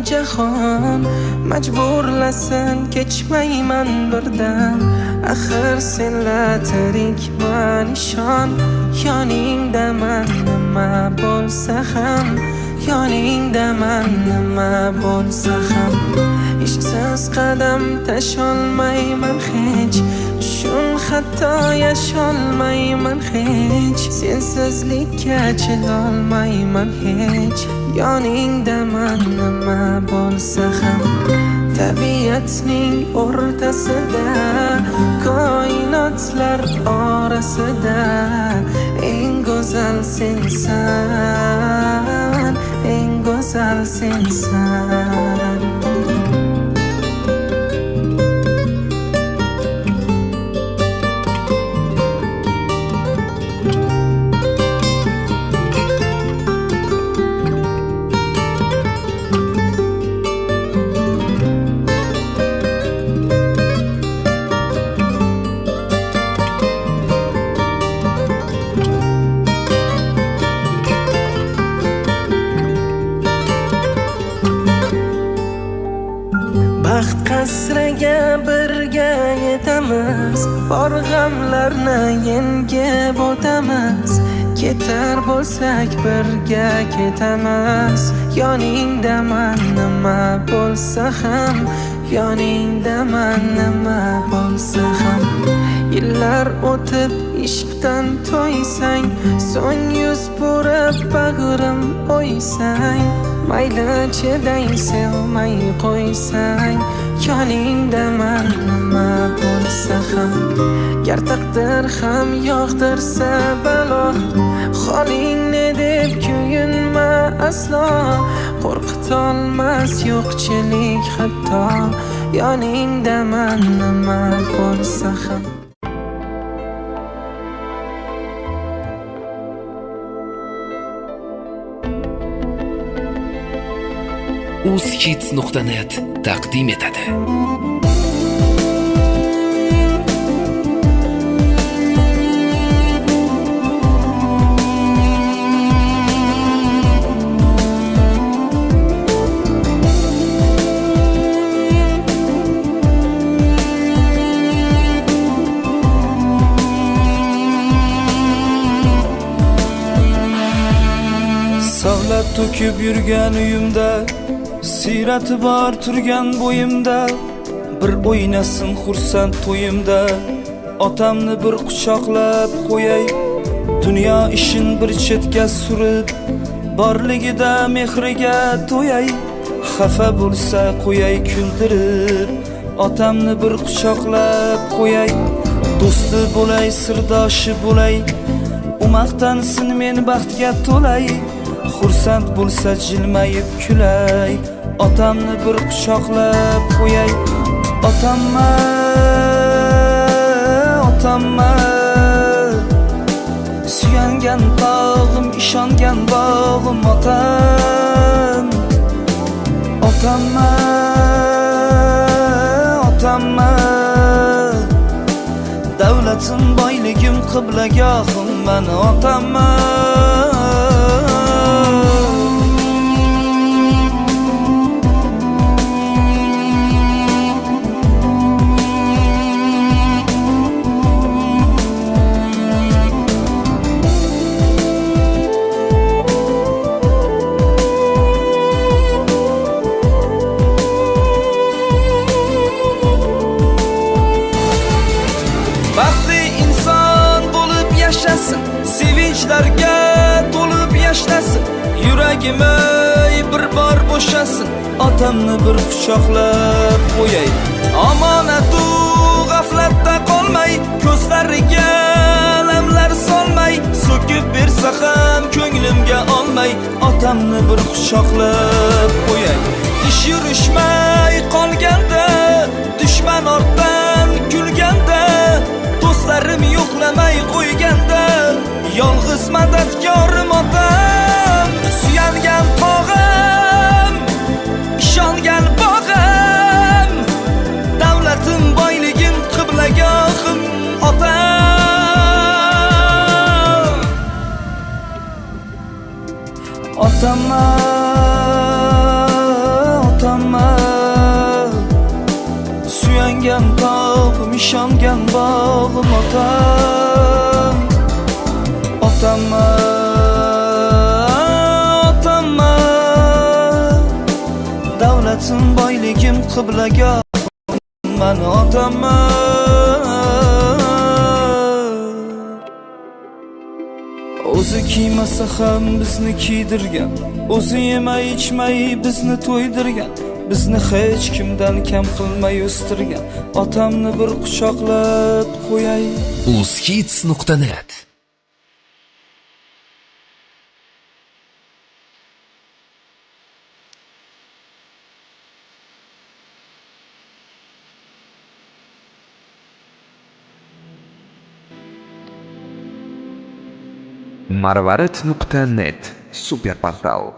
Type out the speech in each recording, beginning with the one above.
jahon majburlasin kechmayman birdan. Axir senla tirikman ishon, yoningdaman nima bo'lsa ham, yoningdaman nima bo'lsa ham. Ishqsiz qadam tasholmayman hech, tushun hatto yasholmayman hech. Sensizlikka chidolmayman hech, yoningdaman nima bo'lsa ham. Tabiatning o'rtasida, koinotlar orasida eng go'zal sensan, eng go'zal sensan. Baxt qasriga birga yetamiz, bor g'amlarni yengib o'tamiz. Ketar bo'lsak birga ketamiz, yoningdaman nima bo'lsa ham, yoningdaman nima bo'lsa ham. Yillar o'tib ishqdan to'ysang, so'ng yuz burib bag'rim o'ysang, mayli chiday sevmay qo'ysang, yoningdaman nima bo'lsa ham. Gar taqdir ham yog'dirsa balo, holingni deb kuyinma aslo. Qo'rqitolmas yo'qchilik hatto, yoningdaman nima bo'lsa ham. uzhits.net taqdim etadi. Savlat to'kib yurgan uyimda, siyrati bor turgan bo'yimda, bir o'ynasin xursand to'yimda. Otamni bir quchoqlab qo'yay, dunyo ishin bir chetga surib, borligida mehriga to'yay. Xafa bo'lsa qo'yay kuldirib, otamni bir quchoqlab qo'yay. Do'sti bo'lay, sirdoshi bo'lay, u maqtansin men baxtga to'lay. Xursand bo'lsa jilmayib kulay, otamni bir quchoqlab qo'yay. Otamma, otamma, suyangan tog'im, ishongan bog'im otam. Otamma, otamma, davlatim, boyligim, qiblagohim mani otamma. Baxtli inson bo'lib yashasın, sevinchlarga to'lib yashnasin. Yuragim bir bor bo'shasın, otamni bir quchoqlab qo'yay. Omonatu g'aflatda qolmay, ko'zlariga alamlar solmay, so'kib bersa ham ko'nglimga olmay, otamni bir quchoqlab qo'yay. Ish yurishmay qolganda, dushman ortdan kulganda, do'stlarim yo'qlamay qo'yganda, yolg'iz madadkorim otam. Suyangan tog'im, ishongan bog'im, davlatim, boyligim, qiblagohim otam. Otamma, otamman. Suyangan tog'im, ishongan bog'im otam. Otamman. Davlatim, boyligim, qiblagohim man otamman. O'zi kiymasa ham bizni kiydirgan, o'zi yemay ichmay bizni to'ydirgan, bizni hech kimdan kam qilmay o'stirgan otamni bir quchoqlab qo'yay. uzhits.net. Marvarid.net super portal.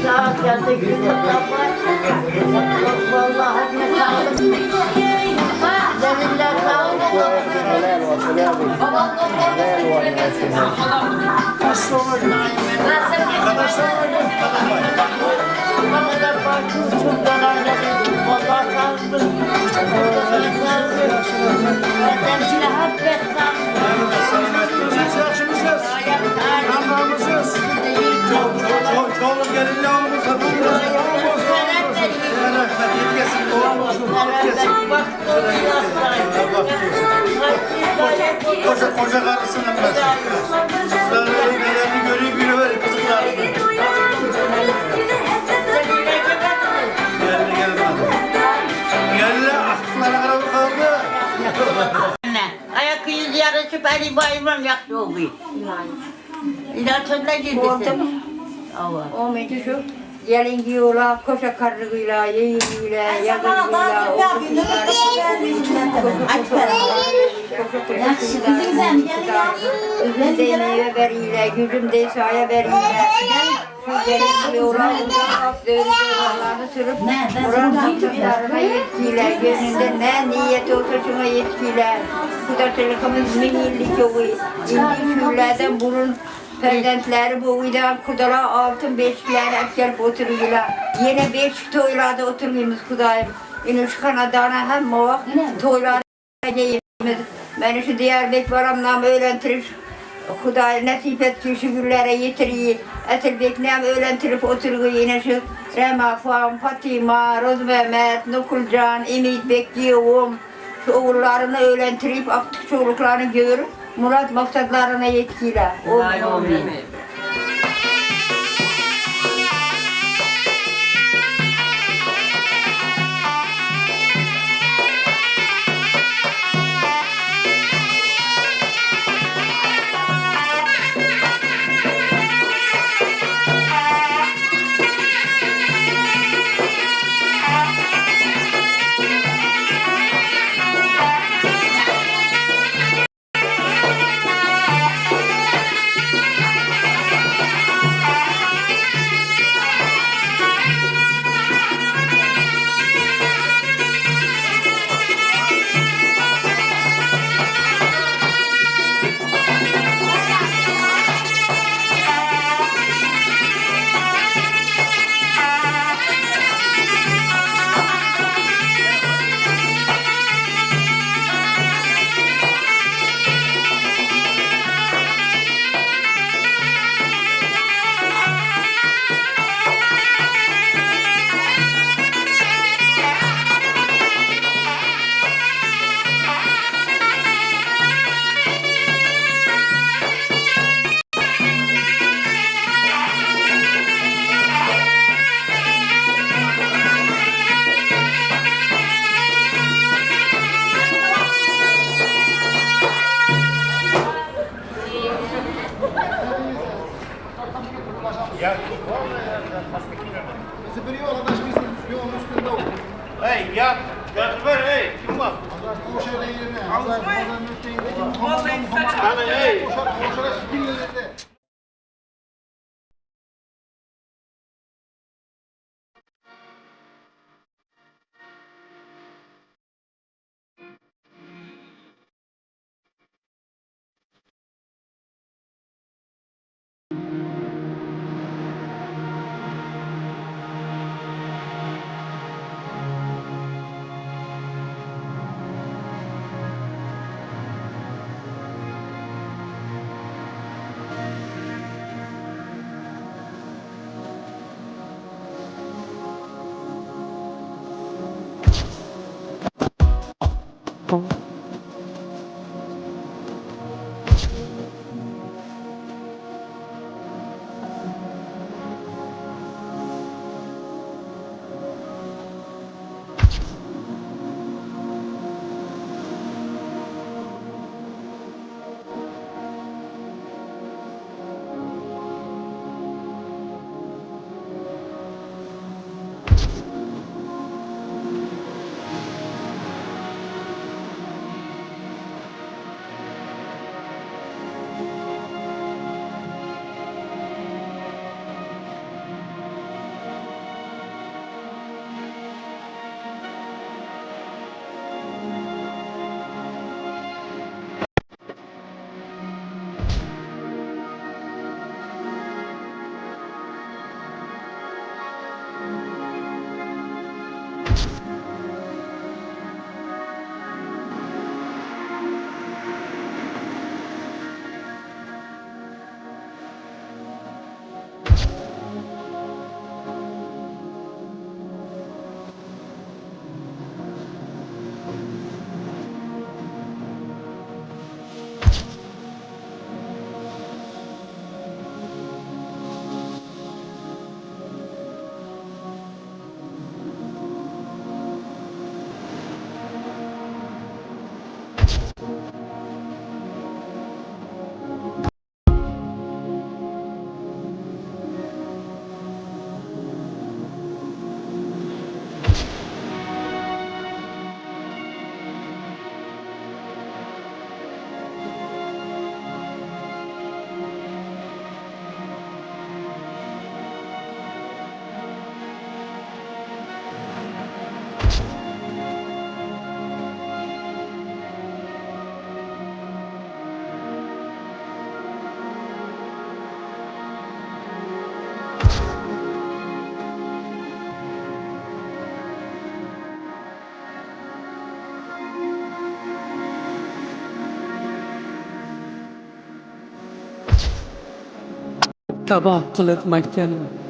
Saat geldi gün vallahi ne sağlık. Deliller Koca karısının mesela. Kızların nelerini görüyor biliyor kızlarını. Geldi aklılara kadar kaldı. Ayak yüz yarışı beni bayılmam yaktı oluyor. İlaçında gidiyorsun. O meclis gelin diyorlar, koşa karrıyla, yeğeniyle, yadırıyla, üzümde meyve veriyle, güzümde saya veriyle, şu gelin diyorlar, dövüyorlarını sürüp, oranın çocuklarına yetkiyle, gönlünde ne niyet olsa şuna yetkiyle, kudatçılığımız minillik yoğu, indi şürlerden burun, Prezidentleri bu uydan kudala altın beşiklerine hep gelip oturuyorlar. Yine beşik toylarda oturuyoruz kudayım. Yine şu kanadana hem muaf toylarda yiyimiz. Beni şu Diyarbakır varamdan öğrentirip Kuday nasip et ki şu güllere yitiriyor. Etilbek'den öğrentirip oturuyor yine şu Rema, Fam, Fatima, Roz Mehmet, Nukulcan, Ümit Bekliyorum. Şu oğullarını öğrentirip aktif çocuklarını görüp Murat maksatlarına yetkiyle. Amin. Hey ya, ver hey, kim var? Bu şeyle ilgili. Allah Hey. Tabax qilib makkanman.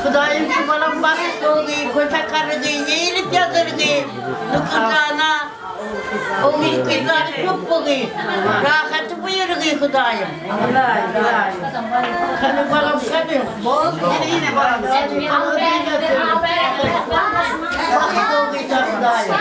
Kudayım şu bana basit oldu, köpek karıdı, iyilik yazırdı. Nukuzana, o milketleri çok buluyor. Rahatı buyuruyor Kudayım. Kanı balam kanı. Yine balam. Basit olduysa Kudayım.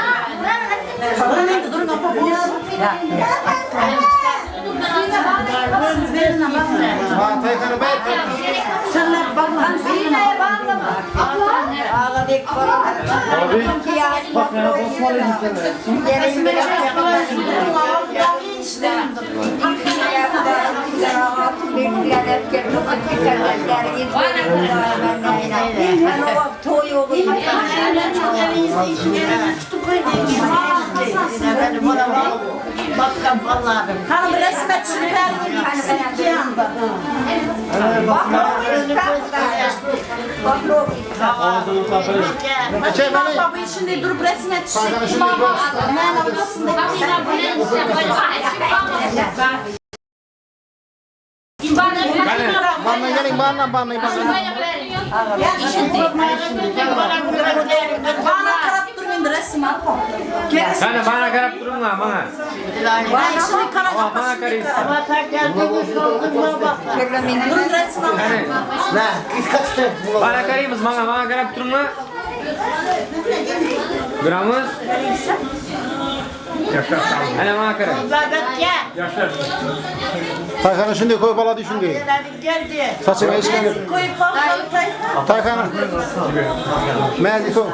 Bakın Allah'ım. Hanım resme çıkar. Baba şimdi durup resme çıkar. Bana gelin bana. Bana taraf durmayın resim al. Sana bana karab durma bana. Ben şimdi Ama bana karayız. Ama sen kendini soldurma bak. Dur resim al. Bana karayız bana karab durma. Duramız. Ana bana karab. Zaten gel. Taykan'ı şimdi koy baladı şimdi. Geldi. Saçına hiç gelmedi. Koyup bak. Taykan'ı. Merdik o.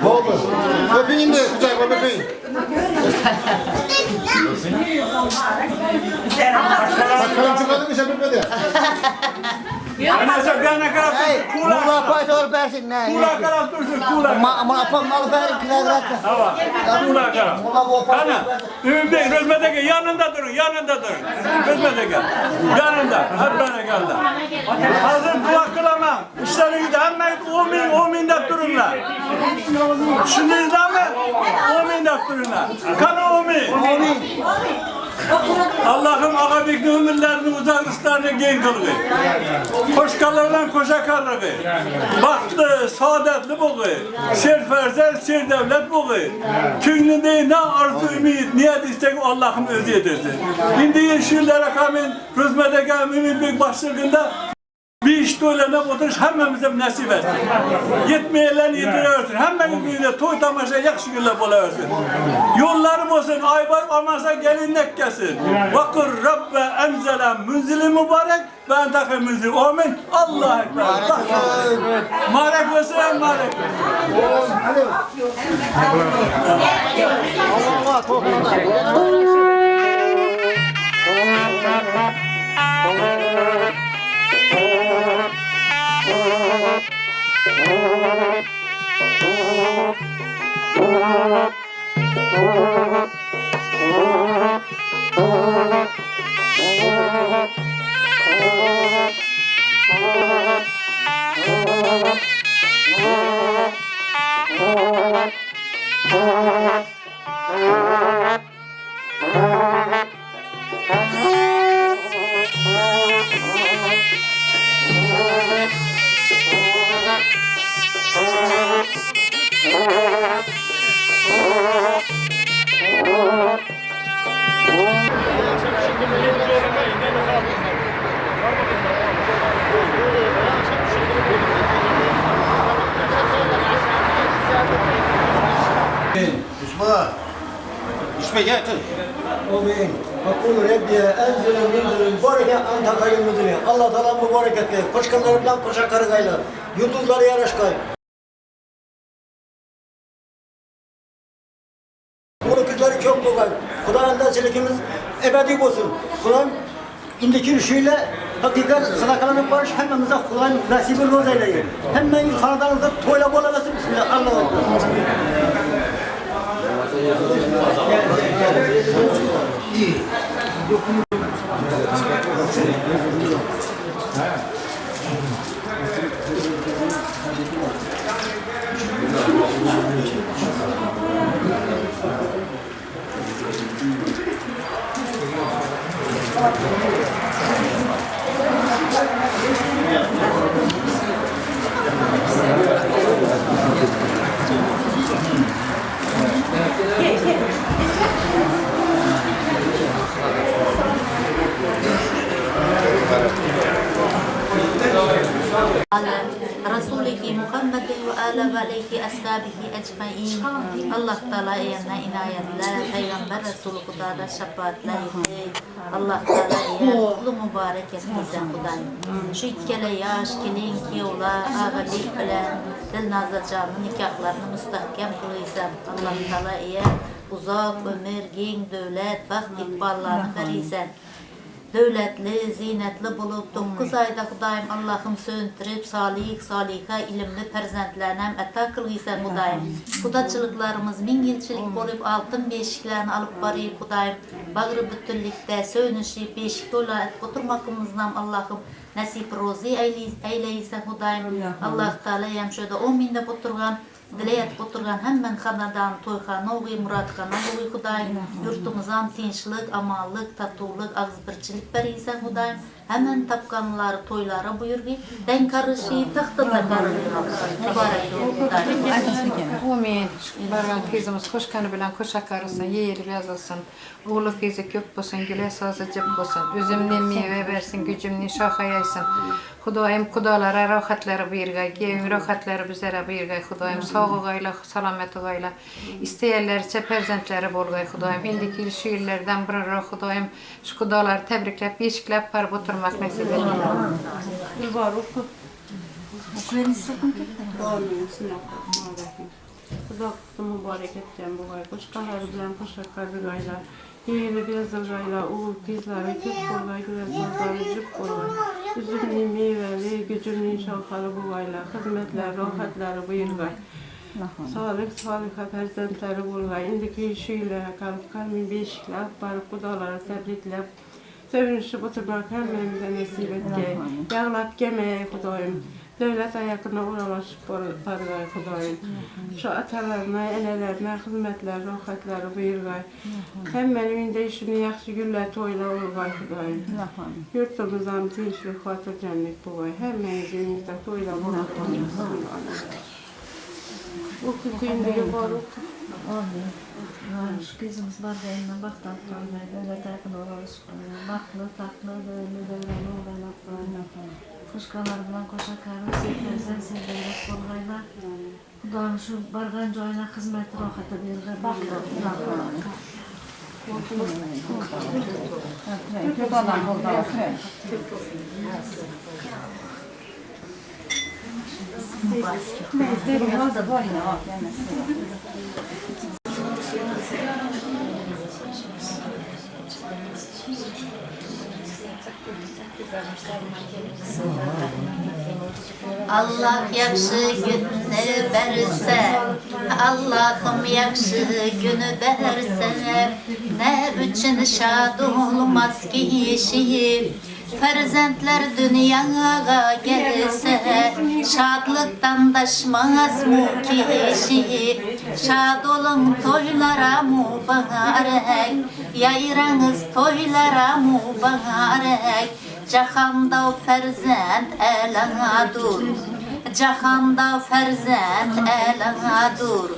Oldu. Öpeyim de kucakla öpeyim. Taykan'ın çıkardı mı şey öpmedi. Anasa bir ana kadar Kula paytol bersin ne? kula kadar dursun kula. Ama apam mal berin kilogram. Kula kadar. Ana, Ümit Bey Rözmedeki yanında durun, Rözmedeki yanında, hep bana geldi. Hazır dua kılamam. İşlerinizde hemen o mindet durunlar. Düşündüğünüzde mi? O mindet durunlar. Kana o min. Allah'ım ağabeylik ömürlerini uzak ıslarını gen kılgı. Koşkalarla koşa karrıgı. Baktı, saadetli buğu. Serferzer, ser devlet buğu. Künlünde ne arzu ümit, niyet istek Allah'ım özü yedirsin. Şimdi yeşillere kamin, Rüzmedeki Ümit Bey başlığında bir iş doylarına oturuş hemmemize nasip etsin. Yetmeyenler yetiriyorsun. Hemmemiz büyüde toy tamaşa yakşı günler buluyorsun. Yollarım olsun, aybar amasa gelinlik gelsin. Vakur Rabbe emzelem münzili mübarek ve entakı münzili. Amin. Allah ekber. Marek olsun, marek İsmail gel tut. Amin. Hakul Rabbiye enzilin minzilin bareke antakayın müzini. Allah Teala mübarek etti. Koşkanlarından koşa kargayla. Yıldızları yaraşkay. Bunu kızları çok kolay. Kur'an'da çelikimiz ebedi olsun. Kur'an indiki rüşüyle hakikat sadakalarının barış hemmemize Kur'an nasibi roz eyleyin. Hemen kanadanızda toyla bolalasın. Bismillah. Allah'a Resulü Muhammed ve ala ve aleyhi ashabihi ecmaîn. Allah Teala eylemine inayetler, Peygamber Resulü Kudada şefaatler etti. Allah Teala kulu mübarek etmeyse Kudayım. Şu itkele yaş, kelin, kiyovla, ağabeylik bilen, Dilnazar canlı nikahlarını müstahkem kılıysa Allah Teala uzak ömür, gen, devlet, baxt, ikballarını veriysen. Devletli, zinetli bulup 9 ayda Kudayım Allah'ım söndürüp salih, ilimli perzentlerine ata kılgıysan Kudayım. Kudaçılıklarımız 1000 yılçılık olup altın beşiklerini alıp barıyıp Kudayım. Bağrı bütünlükte söynüşü beşik dola oturmakımızdan Allah'ım nasip rozi eyleysen Kudayım. Allah Teala şöyle 10 binde oturgan dileyet oturgan hemen hanadan toyxana oğuy muratxana oğuy Hudayım. Yurtumuzdan tinçlik, amallık, tatuluk, ağızbirçilik beriysen Hudayım. Hemen tapkanları toylara buyurgi. Den karışı tahtında karışı. Mübarek Hudayım. Amin. Bargan kızımız hoş kanı bilen hoş akarısın, yeğeli yazılsın. Oğlu kızı kök bolsun, güle sazı cep bolsun. Üzümne meyve versin, gücümne şaha yaysın. Hudayım kudalara rahatları buyurgay, gevin rahatları bizlere buyurgay Hudayım. Sağlıqayla, salametliğayla. İsteyerlerçe perzentleri bolgay Hudayım. İndiki şu illerden birine Hudayım. Şu kudaları tebriklep, yeşiklep parıp oturmak nasip edin. Kudaklı mübarek etken bu gay, koşkanları bilen koşaklar bir gaylar. Yeğili bezdir gaylar, oğul kızları kök bolgay, güzel sazları cüp bolgay. Üzümlü meyveli, gücümlü şalkalı bu gaylar, hizmetler, rahatları buyurgay. Sağlık, perzentleri bolgay. İndiki şüyle kalıp kalmin beşikler, barıp kudaları tebriklep. Sevinçli oturmak hemmemize nasip etke. Yağlap gemeye Hudayım. Devlet ayakına uğralaşıp bargay Hudayım. Şu atalarına, enelerine hizmetler, rahatları buyurgay. Hemen evinde işini yaxşı güller toyla olgay Hudayım. Yurtumuzdan tinçlik, hatırcanlık buğay. Hemen evinizde toyla olgay. Oku kıyımdaki var oku. Şu kızımız var da eline baktan sonra devlet ayakına uğralaşıp baklı, taklı, böyle oğlan. Kuşkalar bilen koşakarım, sevgilersen sevgiler bolgaylar. Hudayım şu bargan joyuna hizmet rahatı bir baklı. Allah yaxşı günü berse, Allah'ım yaxşı günü berse, ne üçün şad olmaz kişi. Ferzentler dünyaya gelse, şadlıktan daşmaz mı kişi? Şad olun toylara mübarek, yayranız toylara mübarek. Cahanda ferzent eladur, cahanda ferzent eladur.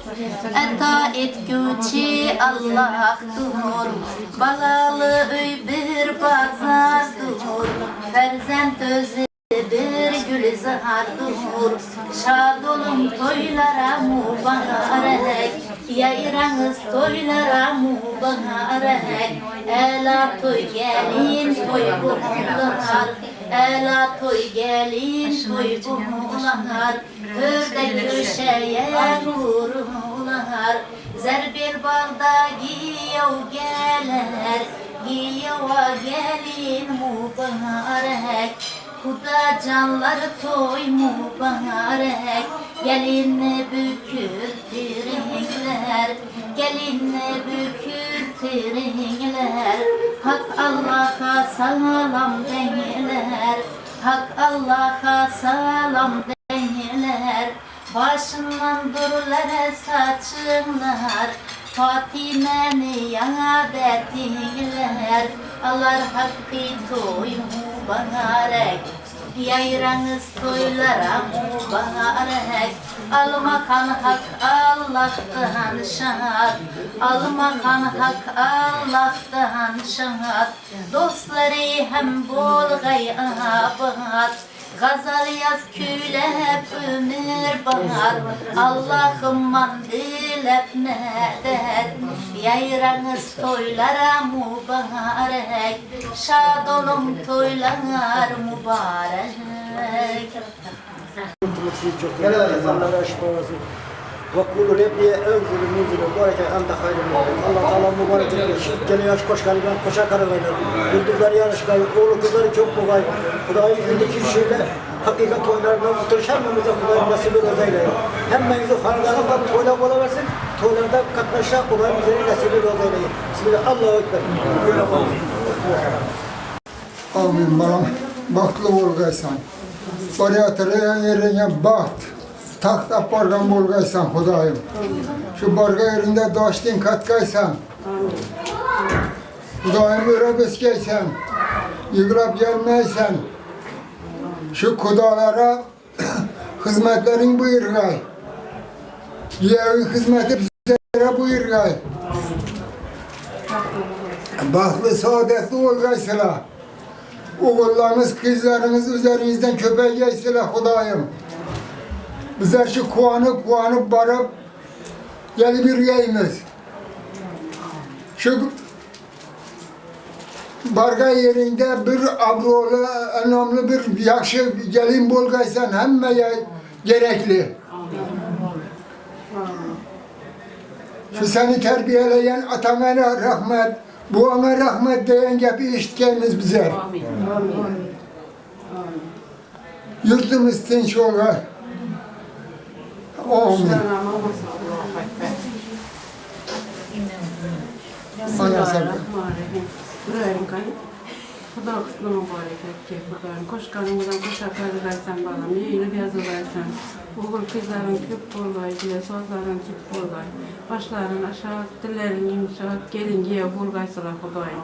Etaat gücü Allah'tur, balalı üy bir bazardır. Ferzent özü bir gülizardır. Şad olun toylara mübarek, yayranız toylara mübarek. Ela toy gelin toy buğular, ela toy gelin toy buğular. Körde köşeye kurular, zerbil balda giyev geler, giyeva gelin mübarek. Huda canları toy mübarek, gelinle bükültürler, gelinle bükültürler. Hak Allah'a salam denler, Hak Allah'a salam denler. Başından durlar saçınlar, Fatime'ni yad ettiler. Allah hakkı toy mübarek, yayranız toylara mübarek. Almakan hak Allah'tan şahat, almakan hak Allah'tan şahat. Dostları hem bolgay abat, gazal yaz külep ömür bahar. Allah'ım mandilep medet, yayranız toylara mübarek. Şad olun toylar mübarek. İnsanlara şifa olsun. Vakulu Rabbiye evzülü muzülü bareke anda hayrım. Allah Teala mübarek etsin. Gene yaş koş kalben koşa karagaylar. Güldürler yarış kalbi. Oğlu kızları çok mübarek. Kudayım indiki şeyle hakikat oylarından oturuş hemmemize Kudayım nasip rozayla. Hemmemizi hanedanından toyla bulaversin. Toylarda katlaşa Kudayım bize nasip rozayla. Bismillah. Allahu Ekber. Amin balam. Bahtlı olgaysan. Oraya yerine baht. taxta bargan bolgaysan Xudoyim. Şu barga yerinde daştin katkaysan. Xudoyim öyle beskaysan. Yıkılıp gelmeysen. Şu kudalara hizmetlerin buyurgay. Yevi hizmeti bizlere buyurgay. Bahtlı, saadetli olgaysıla. Oğullarınız, kızlarınız üzerinizden köpeği yeysile Xudoyim. Bizler şu kuanıp barıp yeni bir yeyimiz. Şu barga yerinde bir abrolu, önemli bir yakşı gelin bolgaysan hemmeye gerekli. Şu seni terbiyeleyen atana rahmet, buana rahmet diyen gibi işitkeniz bize. Yurtumuz tinç ola. Amin. Ana sabır. Xudo qutlu muborak etki Xudoyim. Qo'shganingizdan qo'shaqlarni bersan bolam, yeyilib yozilasan. O'g'il qizlaring ko'p bo'lg'ay, so'zlaring ko'p bo'lg'ay. Boshlaring aşağı, dillaring yumshoq, kelinga bo'lg'aysizlar Xudoyim.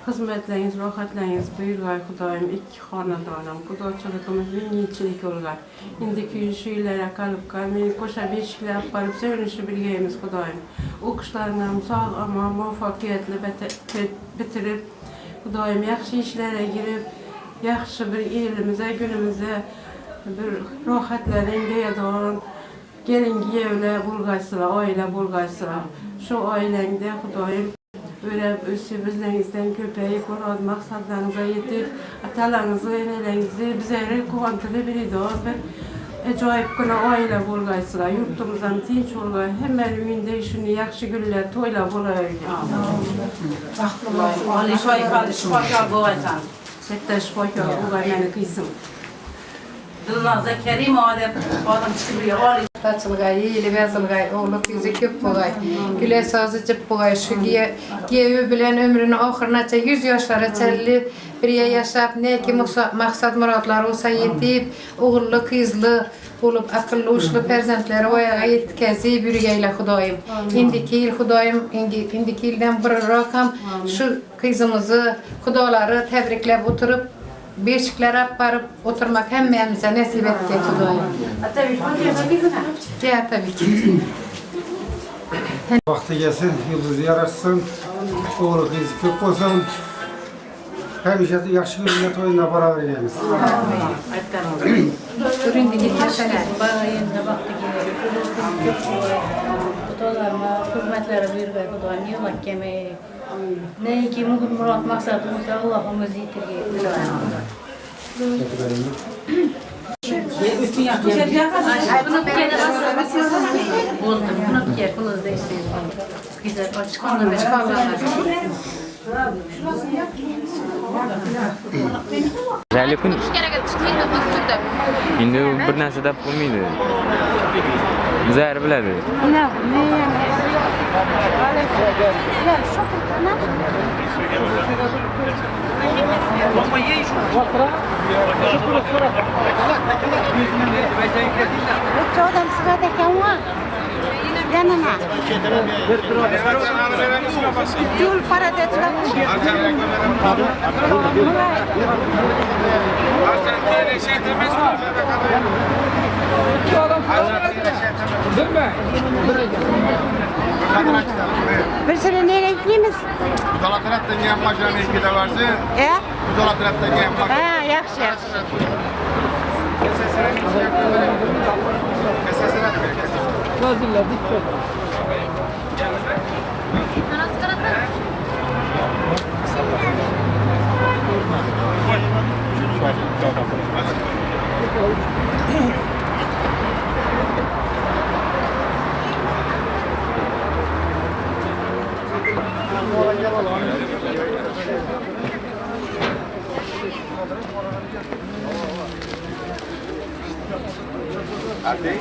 Xizmatlaringiz, rohatlaringiz buyurg'ay Xudoyim. Ikki xonadonim, xudochiligimiz mingchilik bo'lg'ay. Indiki shu yillarga qolib meni qo'sha beshiklar borib sevinishni bilgaymiz Xudoyim. O'qishlarini ham sog' omon muvaffaqiyatli bitirib Xudoyim yaxshi ishlarga girib, yaxshi bir elimize, günümüze bir rohatlaring deyadon, kelin-kuyovlar bo'lgaysizlar, oila bo'lgaysizlar. Shu oilangda Xudoyim o'rab o'sib, bizlaringizdan ko'payib, murod maqsadlaringizga yetib, atalarıngizni, enalaringizni bizlarga quvontirib beridor bir ajoyibgina oila bo'lgaysizlar. Yurtimiz ham tinch bo'lgay, hammaning uyida shuni yaxshi kunlar, to'ylar bo'lavergan. Ali shifokor bo'laysan. Katta shifokor bo'lgay meni qizim. Dilnoza Karimova deb odam chiqib oli Taçılgay, yeyili bezilgay, oğlu yüzü köp bolgay. Güle sazı cıp bolgay. Şu gevi bilen ömrünü ahırınaça 100 yaşlara çelli bir yaşap ne ki maksat muratlar olsa yetip oğullu, kızlı olup akıllı, uşlu perzentleri oyağa yetkezi bürgeyle Xudoyim. İndiki yıl Xudoyim, indiki yıldan bir rakam şu kızımızı, Xudoları tebriklep oturup beşiklere barıp oturmak hemmemize nasip etki Xudoyim. Tabii ki. Vakti gelsin, yıldız yararsın, oğlu kız köp olsun. Hemşe yaxşı günler toyuna para vereceğimiz. Durun git yaşalar. Bağayında vakti gelir. Kutularına, hizmetlere buyurgay Xudoyim. Yılak kemeyi. Ne ki murat maksadımızda Allah'ımız yitirgeyi. Bunu bir kılızda istedim. Güzel açıklandı ve Güzel kun. Endi bir narsa deb bo'lmaydi. Bizlar biladi. Jul para de bir sene nereye gidemiz? Bu dolar taraftan gelen maçların ilk de varsa, bu dolar taraftan gelen maçlar. Ha, yaxşı. Hadi.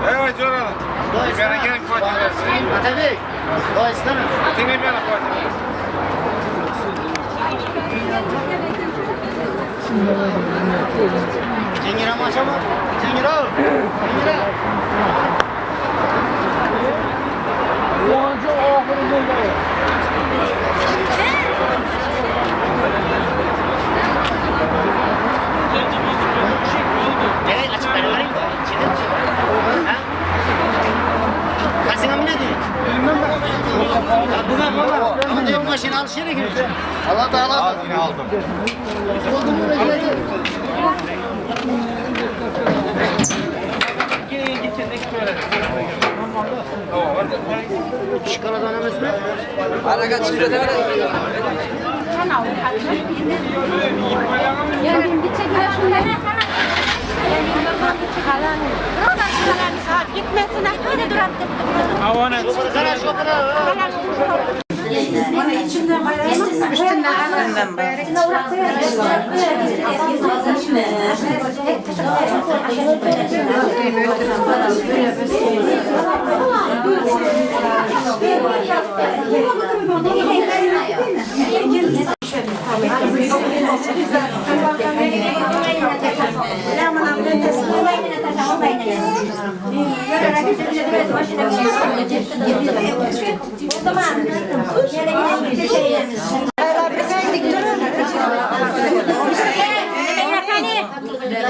Evet, Joran. Beni gel koyacağız. Atabey. Doyasana. Atayım beni koyacağız. Cengira maça mı? Cengira. Cengira. Yancı ahırında. Evet, açık beni arayın. Kaçın amına diyor. Bilmem ben. Bu ben baba. Ama diyor maşını al şeye girecek. Allah da Allah. Yine aldım. Şikaladan ömüz mü? Araga çıkıyor da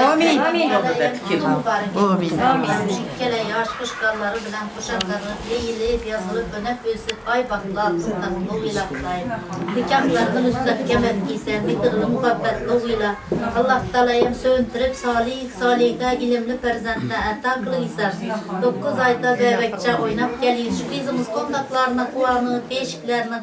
Amin. Kele yaş kuşkarları bilen kuşakları eğilip yazılıp öne büyüsüp ay bakla altından doğuyla kılayım. Nikahlarının üstüne giysen mitirli muhabbet doğuyla Allah talayım söndürüp salihde ilimli perzentine etaklı iser. 9 ayda bebekçe oynap gelin şu kızımız kondaklarına kuanı, beşiklerine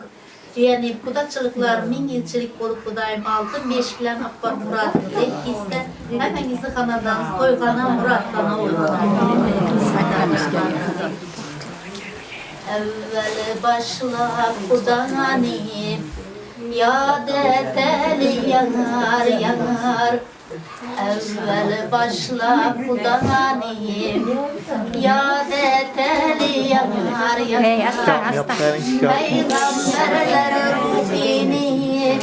süyenip kudakçılıklar min ilçilik olup kudayım altın beşiklerin akbar muratlı zevkiyse hepinizi kanadanız toygana muratlana uygulayın. Evvel başla kudani yad eteli yanar yanar. Evvel başla kudani yad eteli yanar yanar. Peygamberler ruhini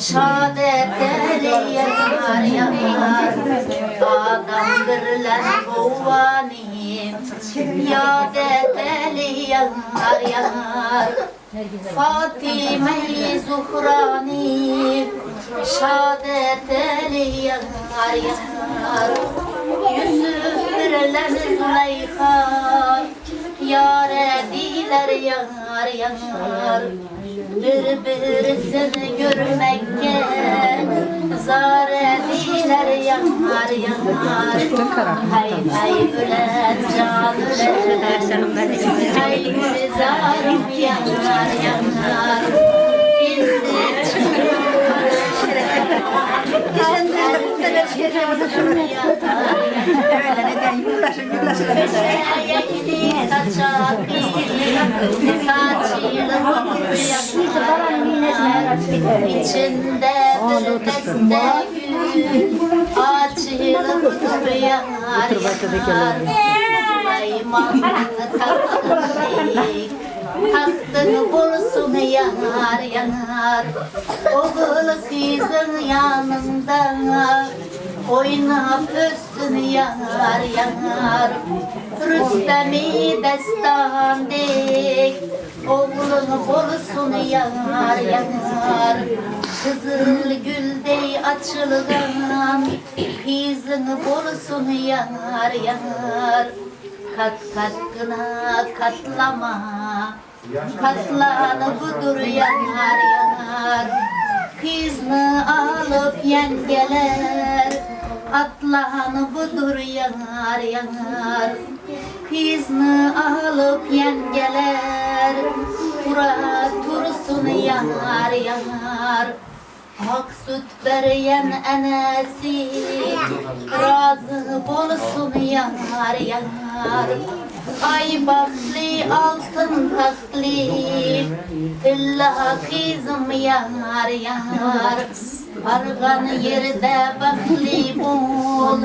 şad eteli yanar yanar. Adamdırlar buvani yad eteli yanar yanar. Fatime-i Zuhrani şadet eli yanar yanar. Yusuf birler Züleyha yâre diler yanar yanar. Birbirisini görmekke zare diler yanar yanar. Hay hay gülen canı hay güzarım yanar yanar. İçinde bir deste gül açılıp yanar yanar. Süleyman'ın tahtını bulsun yanar yanar. Oğul kızın yanında oynap össün yanar yanar. Rüstem-i destan dik oğlunu bulsun yanar yanar. Kızıl güldey açılgan kızını bulsun yanar yanar. Kat kat kına katlama katlanı budur yanar yanar. Kızını alıp yengeler atlanı budur yanar yanar. kızını alıp yengeler, Tura tursun yar yar. Ak süt veriyen enesi, razı bolsun yar yar. Ay bakli altın takli, illa kızım yar yar. Vargan yerde bakli bol,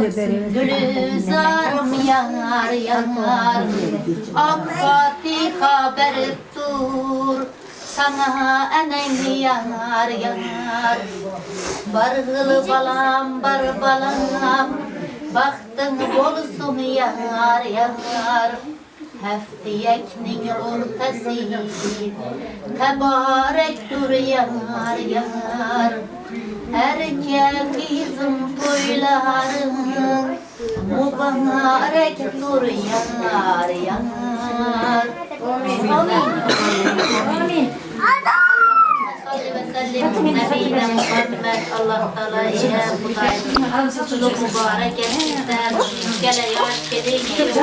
gülüzarım yar yar. Ak Fatiha bertur, sana enen yar yar. Bargılı balam bar balam, baktın bolsun yar yar. Heftiyeknin ortası, tebarektur yar yar. Erkek kızım toyların, mübarektur yar yar. Amin. Nebine Muhammed Allah Teala'ya Hudayım Suluk mübarek etsinler. Gele yaş kedin Öz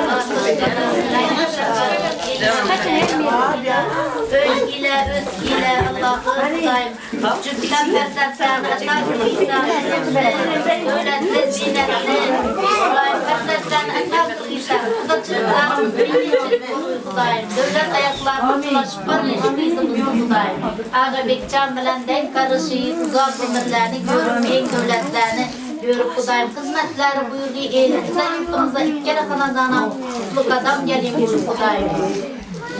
ile Allah'ı Hudayım Cümlem fersetlerle takılıysa Öğretli zinetli Hudayım fersetlerle takılıysa Kıçıklarımız bilinçli Hudayım Devlet ayaklarını tulaşıp varlayıp bizimizin Hudayım Ağa Bekcan bilen denk karışıyız Uzak ömürlerini görmeyin devletlerini Görüp Hudayım hizmetleri buyurduğu eğitimizde yurtumuza ikkere kanadana mutluluk adam geleyim Hudayım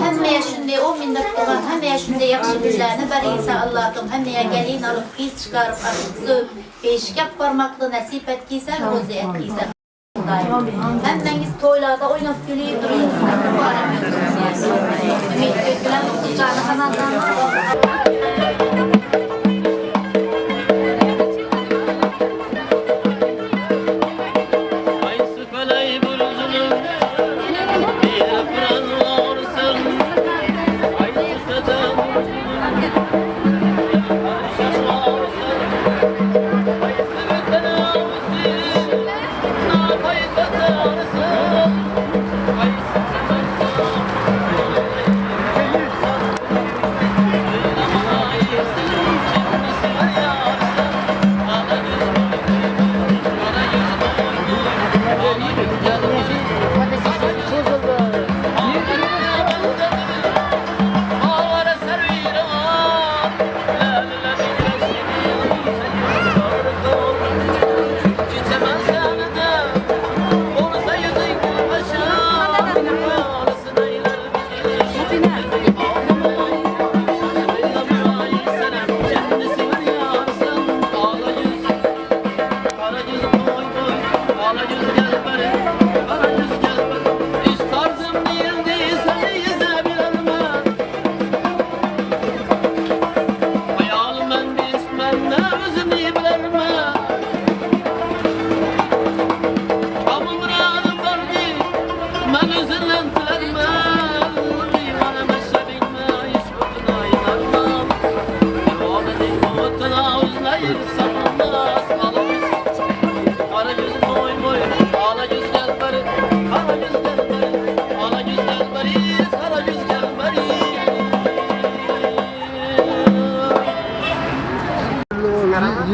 Hemmeye şimdi o minnet olan hemmeye şimdi yakşı güçlerini veriyse Allah'ım hemmeye gelin alıp kız çıkarıp aşıksı beşikap parmaklı nasip etkiysen rozu etkiysen Hemmeniz toylarda oynap gülüyüp duruyorsunuz mübarek gözünüz Ümit gökülen tutacağını kanadana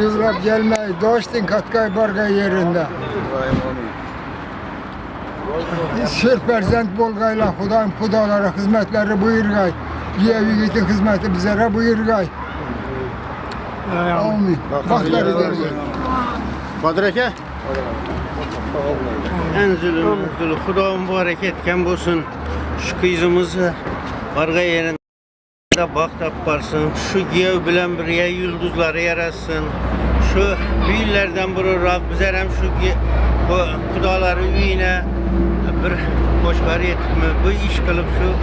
Yıllar gelmeyi, dostun katkay bargay yerinde. Sırf berzent bolgayla Hudayım Hudalara hizmetleri buyurgay. Yevi gitti hizmeti bizlere buyurgay. Amin. Bakları dergay. Badreke. En zulüm, Huda mübarek etken bulsun. Şu kızımızı bargay yerinde bak taparsın. Şu giyev bilen bir yıldızları yaratsın. Şu büyülerden biri Rabbimiz hem şu bu kudaları üyine bir hoşgörü etme, bu iş kılıp şu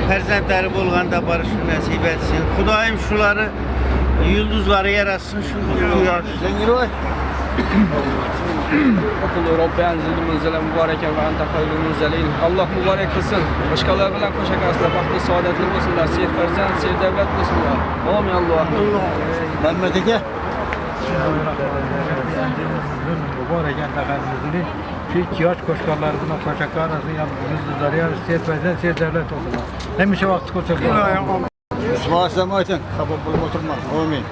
perzentleri bulganda barışı nasip etsin. Hudayım şuları yıldızları yaratsın. Şu kuyar. Zengin var. Okulu Rabbi enzili münzile mübareken ve ente hayrul münzelin. Allah mübarek kılsın. Başkalar bilen koşak aslında baktı saadetli olsunlar. Seyir ferzent, seyir devlet olsunlar. Amin Allah. Mehmet'e mübarek ente hayrul münzelin. Şu ihtiyaç koşkarlarına koşak arası yıldızları yarısı yetmezden size devlet oldular. Hemşe vakti koşaklar. Müslüman için kabul bulup oturma. Amin.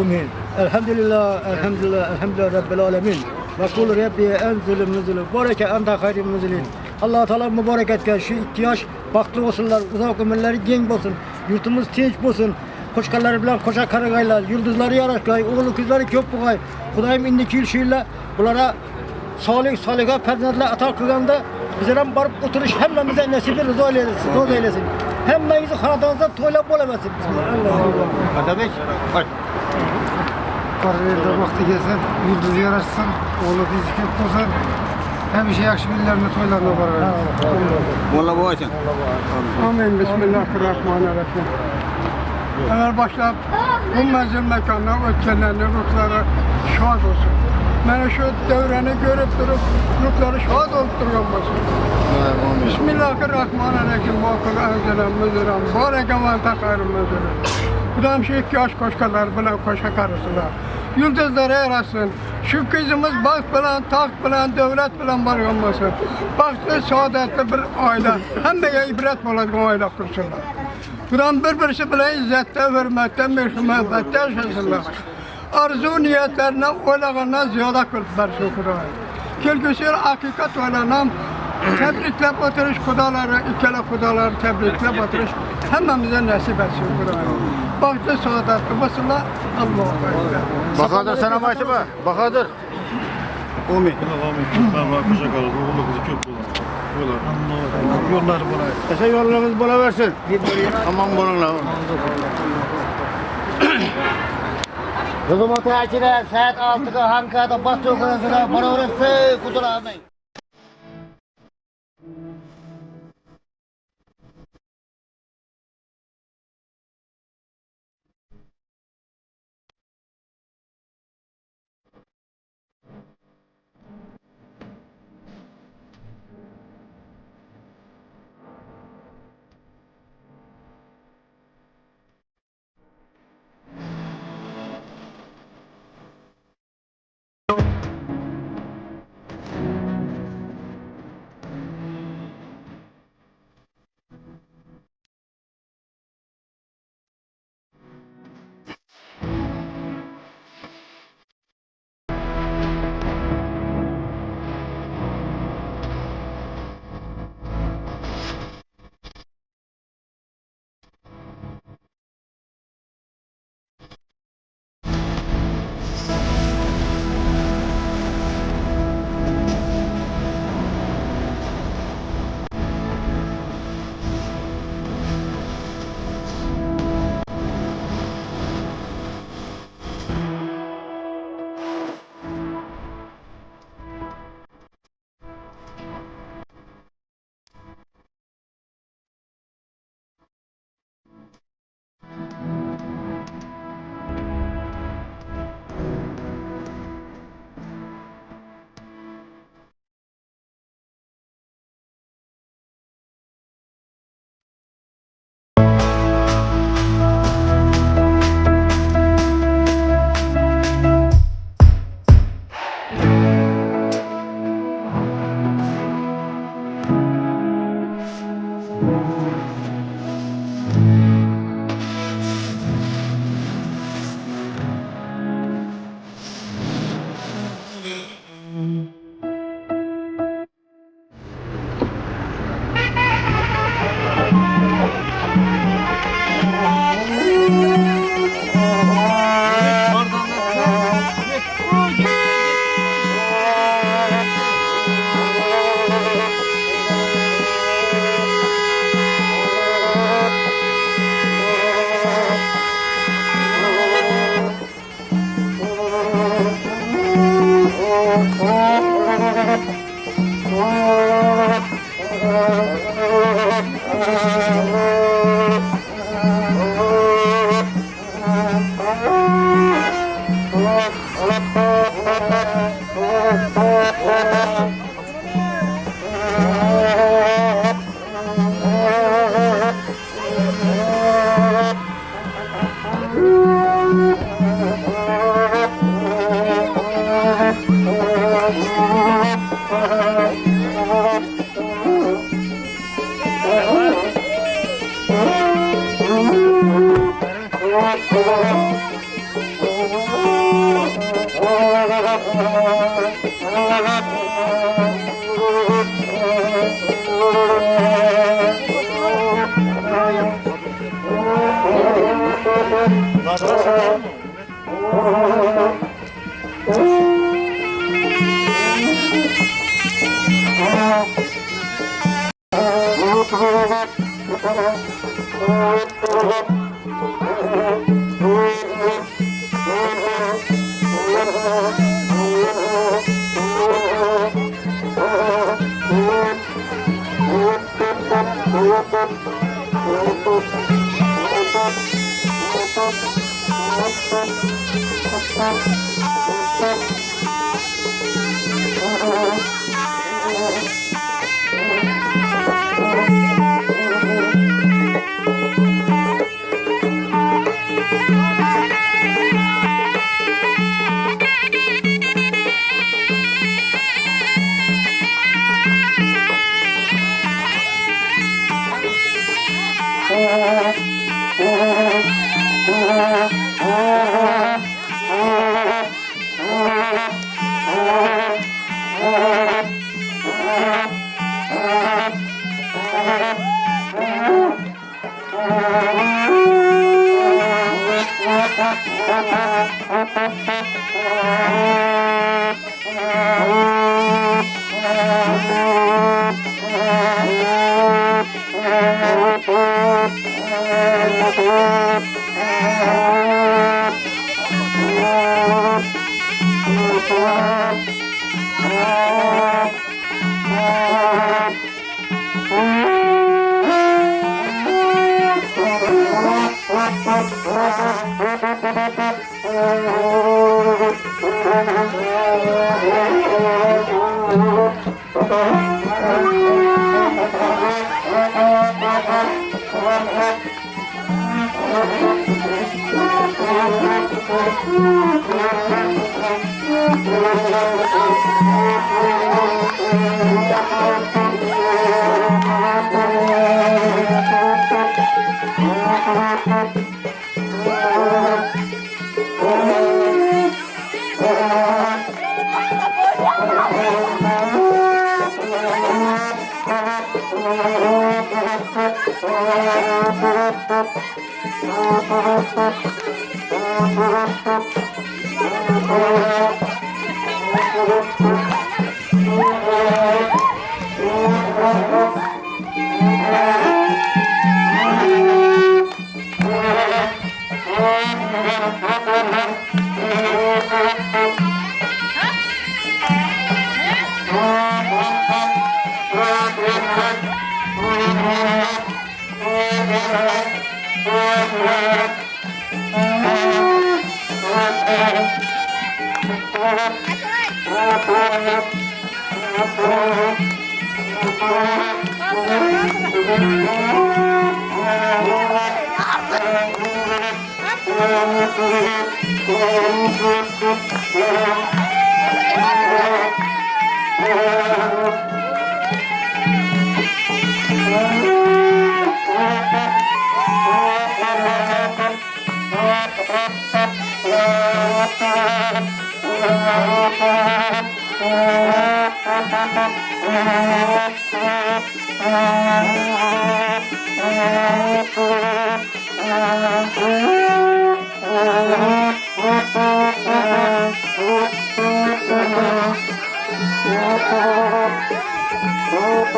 Amin. Elhamdülillah, elhamdülillah, elhamdülillah Rabbil alemin. Ve kul Rabbi enzülüm nüzülüm. Bareke enta hayrim nüzülün. Allah Teala mübarek etken şu ihtiyaç baklı olsunlar, uzak ömürleri genç olsun. Yurtumuz tinç olsun. Koşkarları bilen koşa karagaylar, yıldızları yaraşkay, oğlu kızları köp buğay. Kudayım indiki ilşiyle bunlara salih perzentler atar kılganda bizden barıp oturuş hemmemize nesibi rıza eylesin. Hemmemizi hanadanızda toylap olamasın. Bismillah. Atabek. Bak. Kariyerde vakti gelsin, yıldız yaraşsın, oğlu kızı köp olsun. Hem şey yakşı günlerine toylarına var. Molla bu için. Amin. Bismillahirrahmanirrahim. Evvel başlayıp bu menzil mekanına ötkenlerini, ruhları şad olsun. Bana şu devreni görüp durup ruhları şad olup duruyor olsun. Bismillahirrahmanirrahim. Vakıl evzelen müziren. Barek evanta hayrım müziren. Kudam şu iki yaş koşkarlar bilen koşa karısılar. Yıldızları yarasın. Şu kızımız bak bilen, taht bilen, devlet bilen var olmasın. Baktı saadetli bir aile. Hem de ibret olacak aile kursunlar. Kudam birbirisi bile izzette, hürmette, merhamette yaşasınlar. Arzu niyetlerine oylağından ziyade kılıplar şu Kur'an. Kelgüsüyle hakikat oylanan tebrikle batırış kudaları, ikele kudaları tebrikle batırış hemmemize nasip etsin Kur'an. Baktı saadetli basınlar Allah'a Bahadır sana maçı mı? Bahadır. Amin. Yollar buraya. Ese yollarımız bana versin. Aman bununla. Kızım otelcide saat 6'da Hanka'da Batı Kırısı'na bana orası kudurağmayın.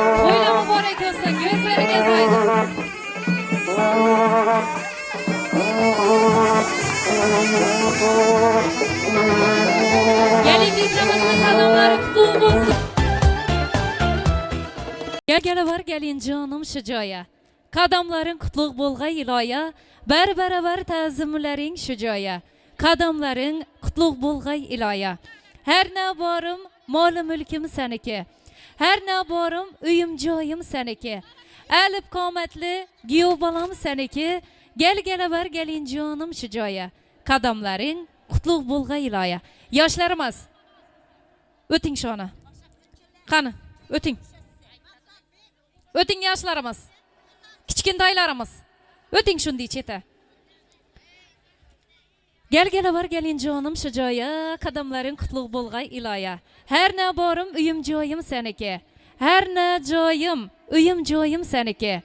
To'ylar muborak bo'lsin, ko'zlaringiz aydin. Gelinliklerimizin kadınları kutlu olsun. Gel var gelin canım şu joya. Kadamların kutluk bolgay iloya, barabar tazimlerin şu joya. Kadamların kutluk bolgay iloya. Her ne barım malı mülküm seniki. Her ne barım uyum joyum seniki. Elip kometli giyo balam seniki. Gel var gelin canım şu joya. Kadamların kutluk bolgay iloya. Yaşlarımız. Öting şu ana. Kanı öting. Öting yaşlarımız. Kichkindaylarimiz. Öting şunday chete. Gelgele var gelin canım şu joya, kadamların kutluk bolgay iloya. Her ne borum uyum joyim seniki. Her ne joyim, uyum joyim seniki.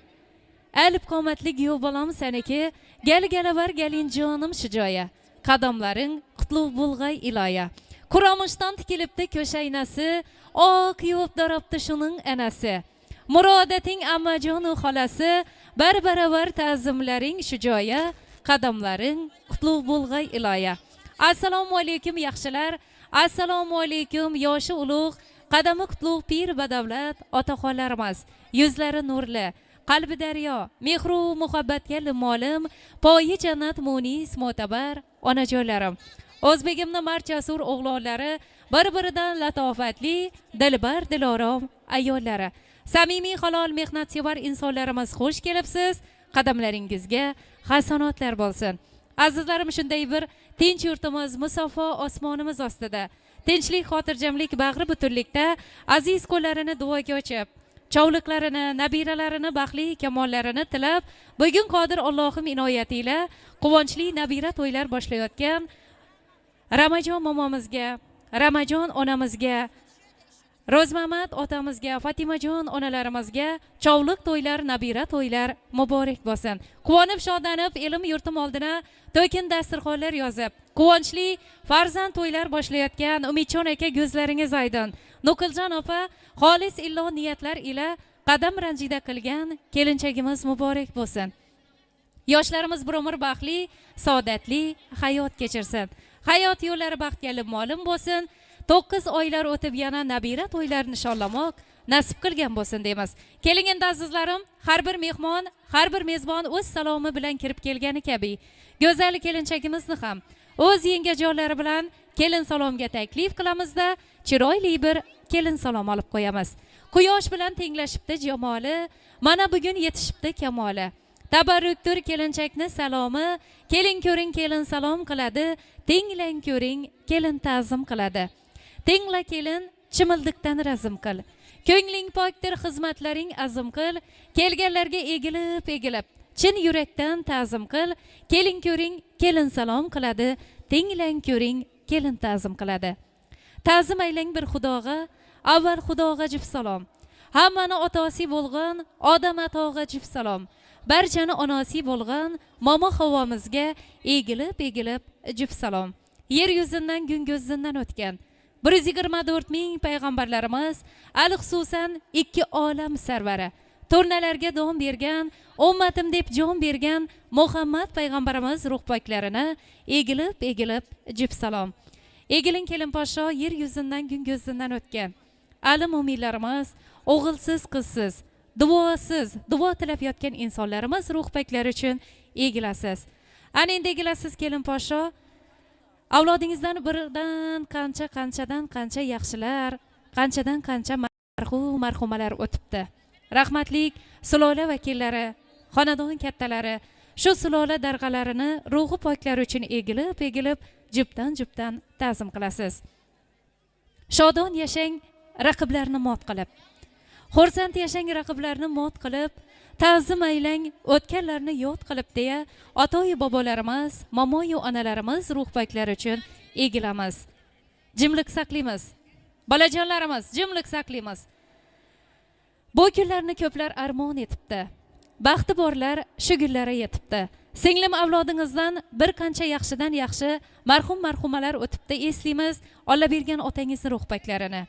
Elip komatli giyo balam seniki. Gelgele var gelin canım şu joya. Kadamların kutluk bolgay iloya. Kuramıştan tikilipti köşeynesi, ok yuvup daraptı şunun enesi. Muradetin amaconu halası, barbaravar tazimlerin şu joya. Qadamlaring qutlug' bo'lg'ay iloya. Assalomu alaykum yaxshilar. Assalomu alaykum yoshi ulug', qadami qutlug' pir badavlat otaxonlarimiz. Yuzlari nurli, qalbi daryo, mehru muhabbatga limolim, poyi jannat munis mo'tabar onajonlarim. O'zbegimning marchasur o'g'lonlari, bir-biridan latofatli, dilbar dilorom ayollari. Samimiy halol mehnatsevar insonlarimiz xush kelibsiz. Qadamlaringizga hasanotlar bo'lsin. Azizlarim, shunday bir tinch yurtimiz, musaffo osmonimiz ostida, tinchlik, xotirjamlik, bag'ri butunlikda aziz qo'llarini duoga ochib, chovliqlarini, nabiralarini, baxtli kamollarini tilab, bugun qodir Allohim inoyatiyle quvonchli nabira to'ylar boshlayotgan Ramazon momamizga, Ramazon onamizga, Rozmamat otamizga, Fatimajon onalarimizga chovliq to'ylar, nabira to'ylar muborak bo'lsin. Quvonib shodlanib, ilm yurtim oldina to'kin dasturxonlar yozib, quvonchli farzand to'ylar boshlayotgan Umidjon aka ko'zlaringiz aydin. Nuqiljon opa xolis illo niyatlar ila qadam ranjida qilgan kelinchagimiz muborak bo'lsin. Yoshlarimiz bir umr baxtli, saodatli hayot kechirsin. Hayot yo'llari baxtga ma'lum bo'lsin. 9 oylar o'tib yana nabira to'ylarni nishonlamoq nasib qilgan bo'lsin deymiz. Keling endi azizlarim, har bir mehmon, har bir mezbon o'z salomi bilan kirib kelgani kabi, go'zal kelinchagimizni ham o'z yengajonlari bilan kelin salomga taklif qilamizda, chiroyli bir kelin salom olib qo'yamiz. Quyosh bilan tenglashibdi jamoli, mana bugun yetishibdi kamoli. Tabarrukdir kelinchakni salomi, keling ko'ring kelin salom qiladi, tenglang ko'ring kelin ta'zim qiladi. Tengla kelin chimildiqdan razm qil. Ko'ngling pokdir, xizmatlaring azm qil. Kelganlarga egilib, chin yurakdan ta'zim qil. Keling ko'ring kelin salom qiladi, tenglang ko'ring kelin ta'zim qiladi. Ta'zim aylang bir xudoga, avval xudoga jif salom. Hammani otasi bo'lgan odam atoga jif salom. Barchani onasi bo'lgan momo havomizga egilib jif salom. Yer yuzidan gün gözünden o'tgan 124 ming payg'ambarlarimiz, al-xususan 2 olam sarvari, turnalarga don bergan, ummatim deb jon bergan Muhammad payg'ambarimiz ruh poklarini egilib jif salom. Egiling kelin podsho yer yuzidan gün gözünden o'tgan ali mo'minlarimiz, o'g'ilsiz qizsiz, duosiz, duo tilab yotgan insonlarimiz ruh poklari uchun egilasiz. Ana endi egilasiz kelin podsho. Avlodingizdan biridan qancha yaxshilar, qanchadan qancha marhumalar o'tibdi. Rahmatlik sulola vakillari, xonadon kattalari shu sulola darg'alarini ruhi poklari uchun egilib jubdan ta'zim qilasiz. Shodon yashang raqiblarni mot qilib, xursand yashang raqiblarni mot qilib, ta'zim aylang o'tganlarni yod qilib deya ota-oyi bobolarimiz, momoyu onalarimiz ruh poklari uchun egilamiz. Jimlik saqlaymiz. Bolajonlarimiz, jimlik saqlaymiz. Bu kunlarni ko'plar armon etibdi. Baxti borlar shu kunlarga yetibdi. Singlim avlodingizdan bir qancha yaxshidan yaxshi marhumalar o'tibdi. Eslaymiz Alloh bergan otangizni ruh poklarini,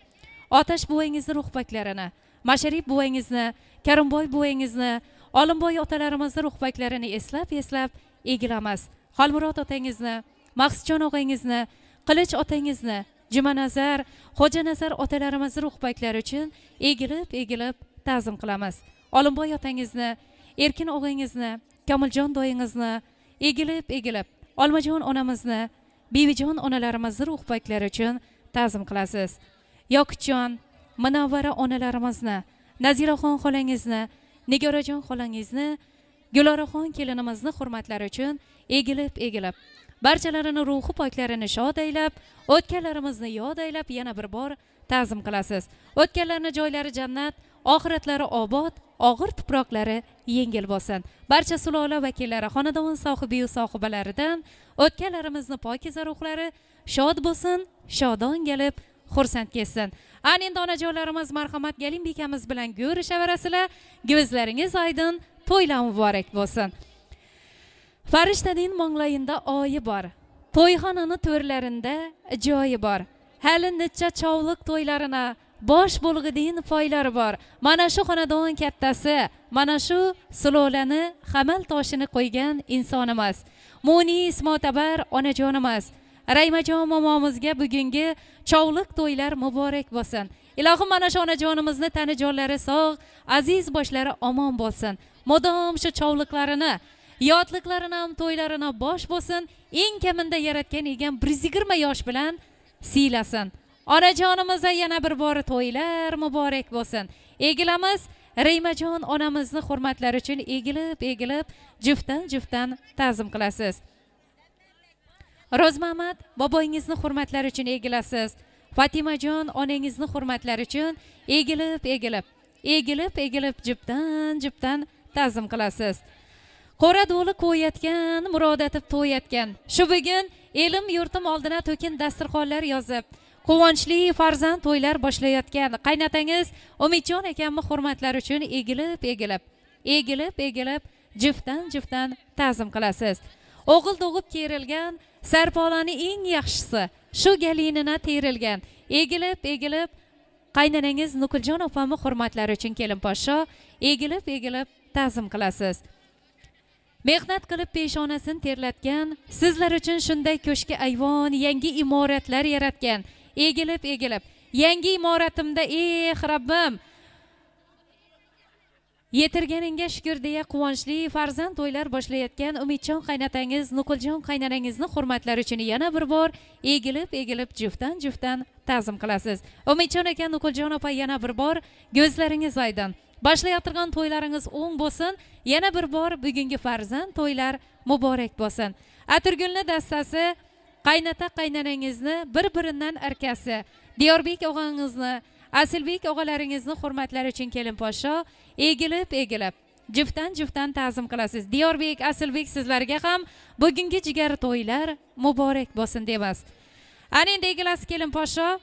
Otash buvangizni ruh poklarini, Masharif buvangizni, Karimboy buvangizni, Olimboy otalarimizni ruh poklarini eslab egilamiz. Xolmurod otangizni, Maqsudjon og'angizni, Qilich otangizni, Jumanazar, Xo'janazar otalarimizni ruh poklari uchun egilib ta'zim qilamiz. Olimboy otangizni, Erkin og'angizni, Kamiljon doyingizni egilib, Olmajon onamizni, Bevijon onalarimizni ruh poklari uchun ta'zim qilasiz. Yoqutjon, Munavvara onalarimizni, Naziraxon xolangizni, Nigorajon xolangizni, Guloraxon kelinimizni hurmatlari uchun egilib, barchalarini ruhi poklarini shod aylab, o'tganlarimizni yod aylab yana bir bor ta'zim qilasiz. O'tganlarning joylari jannat, oxiratlari obod, og'ir tuproqlari yengil bo'lsin. Barcha sulola vakillari, xonadon sohibi va sohibalaridan o'tganlarimizni pokiza ruhlari shod bo'lsin, shodon kelib, xursand kelsin. Ana endi onajonlarimiz marhamat Galin bekamiz bilan ko'rishaverasizlar. Ko'zlaringiz oydin, to'ylar muborak bo'lsin. Farishtadin monglayinda oyi bor. To'yxonani to'rlarida joyi bor. Hali necha chovliq to'ylarina bosh bo'lg'idin foylari bor. Mana shu xonadon kattasi, mana shu sulolani hamal toshini qo'ygan insonimiz. Munis motabar onajonimiz. Raymajon momomizga bugungi chovliq to'ylar muborak bo'lsin. Ilohim mana shu onajonimizni tani jonlari sog', aziz boshlari omon bo'lsin. Modom shu chovliqlarini, yotliqlarini ham to'ylarini bosh bo'lsin. Eng kamida yaratgan egan 120 yosh bilan siylasin. Onajonimizga yana bir bor to'ylar muborak bo'lsin. Egilamiz Raymajon onamizni hurmatlari uchun egilib, juftdan ta'zim qilasiz. Rozmamat boboyingizni hurmatlari uchun egilasiz. Fatimajon onangizni hurmatlari uchun egilib, juftdan ta'zim qilasiz. Qora do'li qo'yatgan, murodatib to'yatgan. Shu bugun elim yurtim oldina to'kin dasturxonlar yozib, quvonchli farzand to'ylar boshlayotgan qaynatangiz Umidjon akamni hurmatlari uchun egilib, juftdan ta'zim qilasiz. O'g'il doğib kerilgan, sarpolani eng yaxshisi, shu galinini terilgan. Egilib, qaynanangiz Nukuljon opamni hurmatlari uchun kelin poshsho, egilib, ta'zim qilasiz. Mehnat qilib peshonasini terlatgan, sizlar uchun shunday ko'shki ayvon, yangi imoratlar yaratgan. Egilib, yangi imoratimda Rabbim yetirganingga shukr deya quvonchli farzand to'ylar boshlayotgan Umidjon qaynatangiz, Nukuljon qaynanangizni hurmatlari uchun yana bir bor egilib, juftdan ta'zim qilasiz. Umidjon aka, Nukuljon opa yana bir bor ko'zlaringiz oydin. Boshlayotgan to'ylaringiz o'ng bo'lsin. Yana bir bor bugungi farzand to'ylar muborak bo'lsin. Atirgulni dastasi qaynanangizni bir-biridan arkasi, Diyorbek og'angizni, Asilbek og'alaringizni hurmatlari uchun kelin poshsho egilib, juftdan ta'zim qilasiz. Diyorbek, Asilbek sizlarga ham bugungi jigar to'ylar muborak bo'lsin deymiz. Ana endi egilasiz kelin poshsho.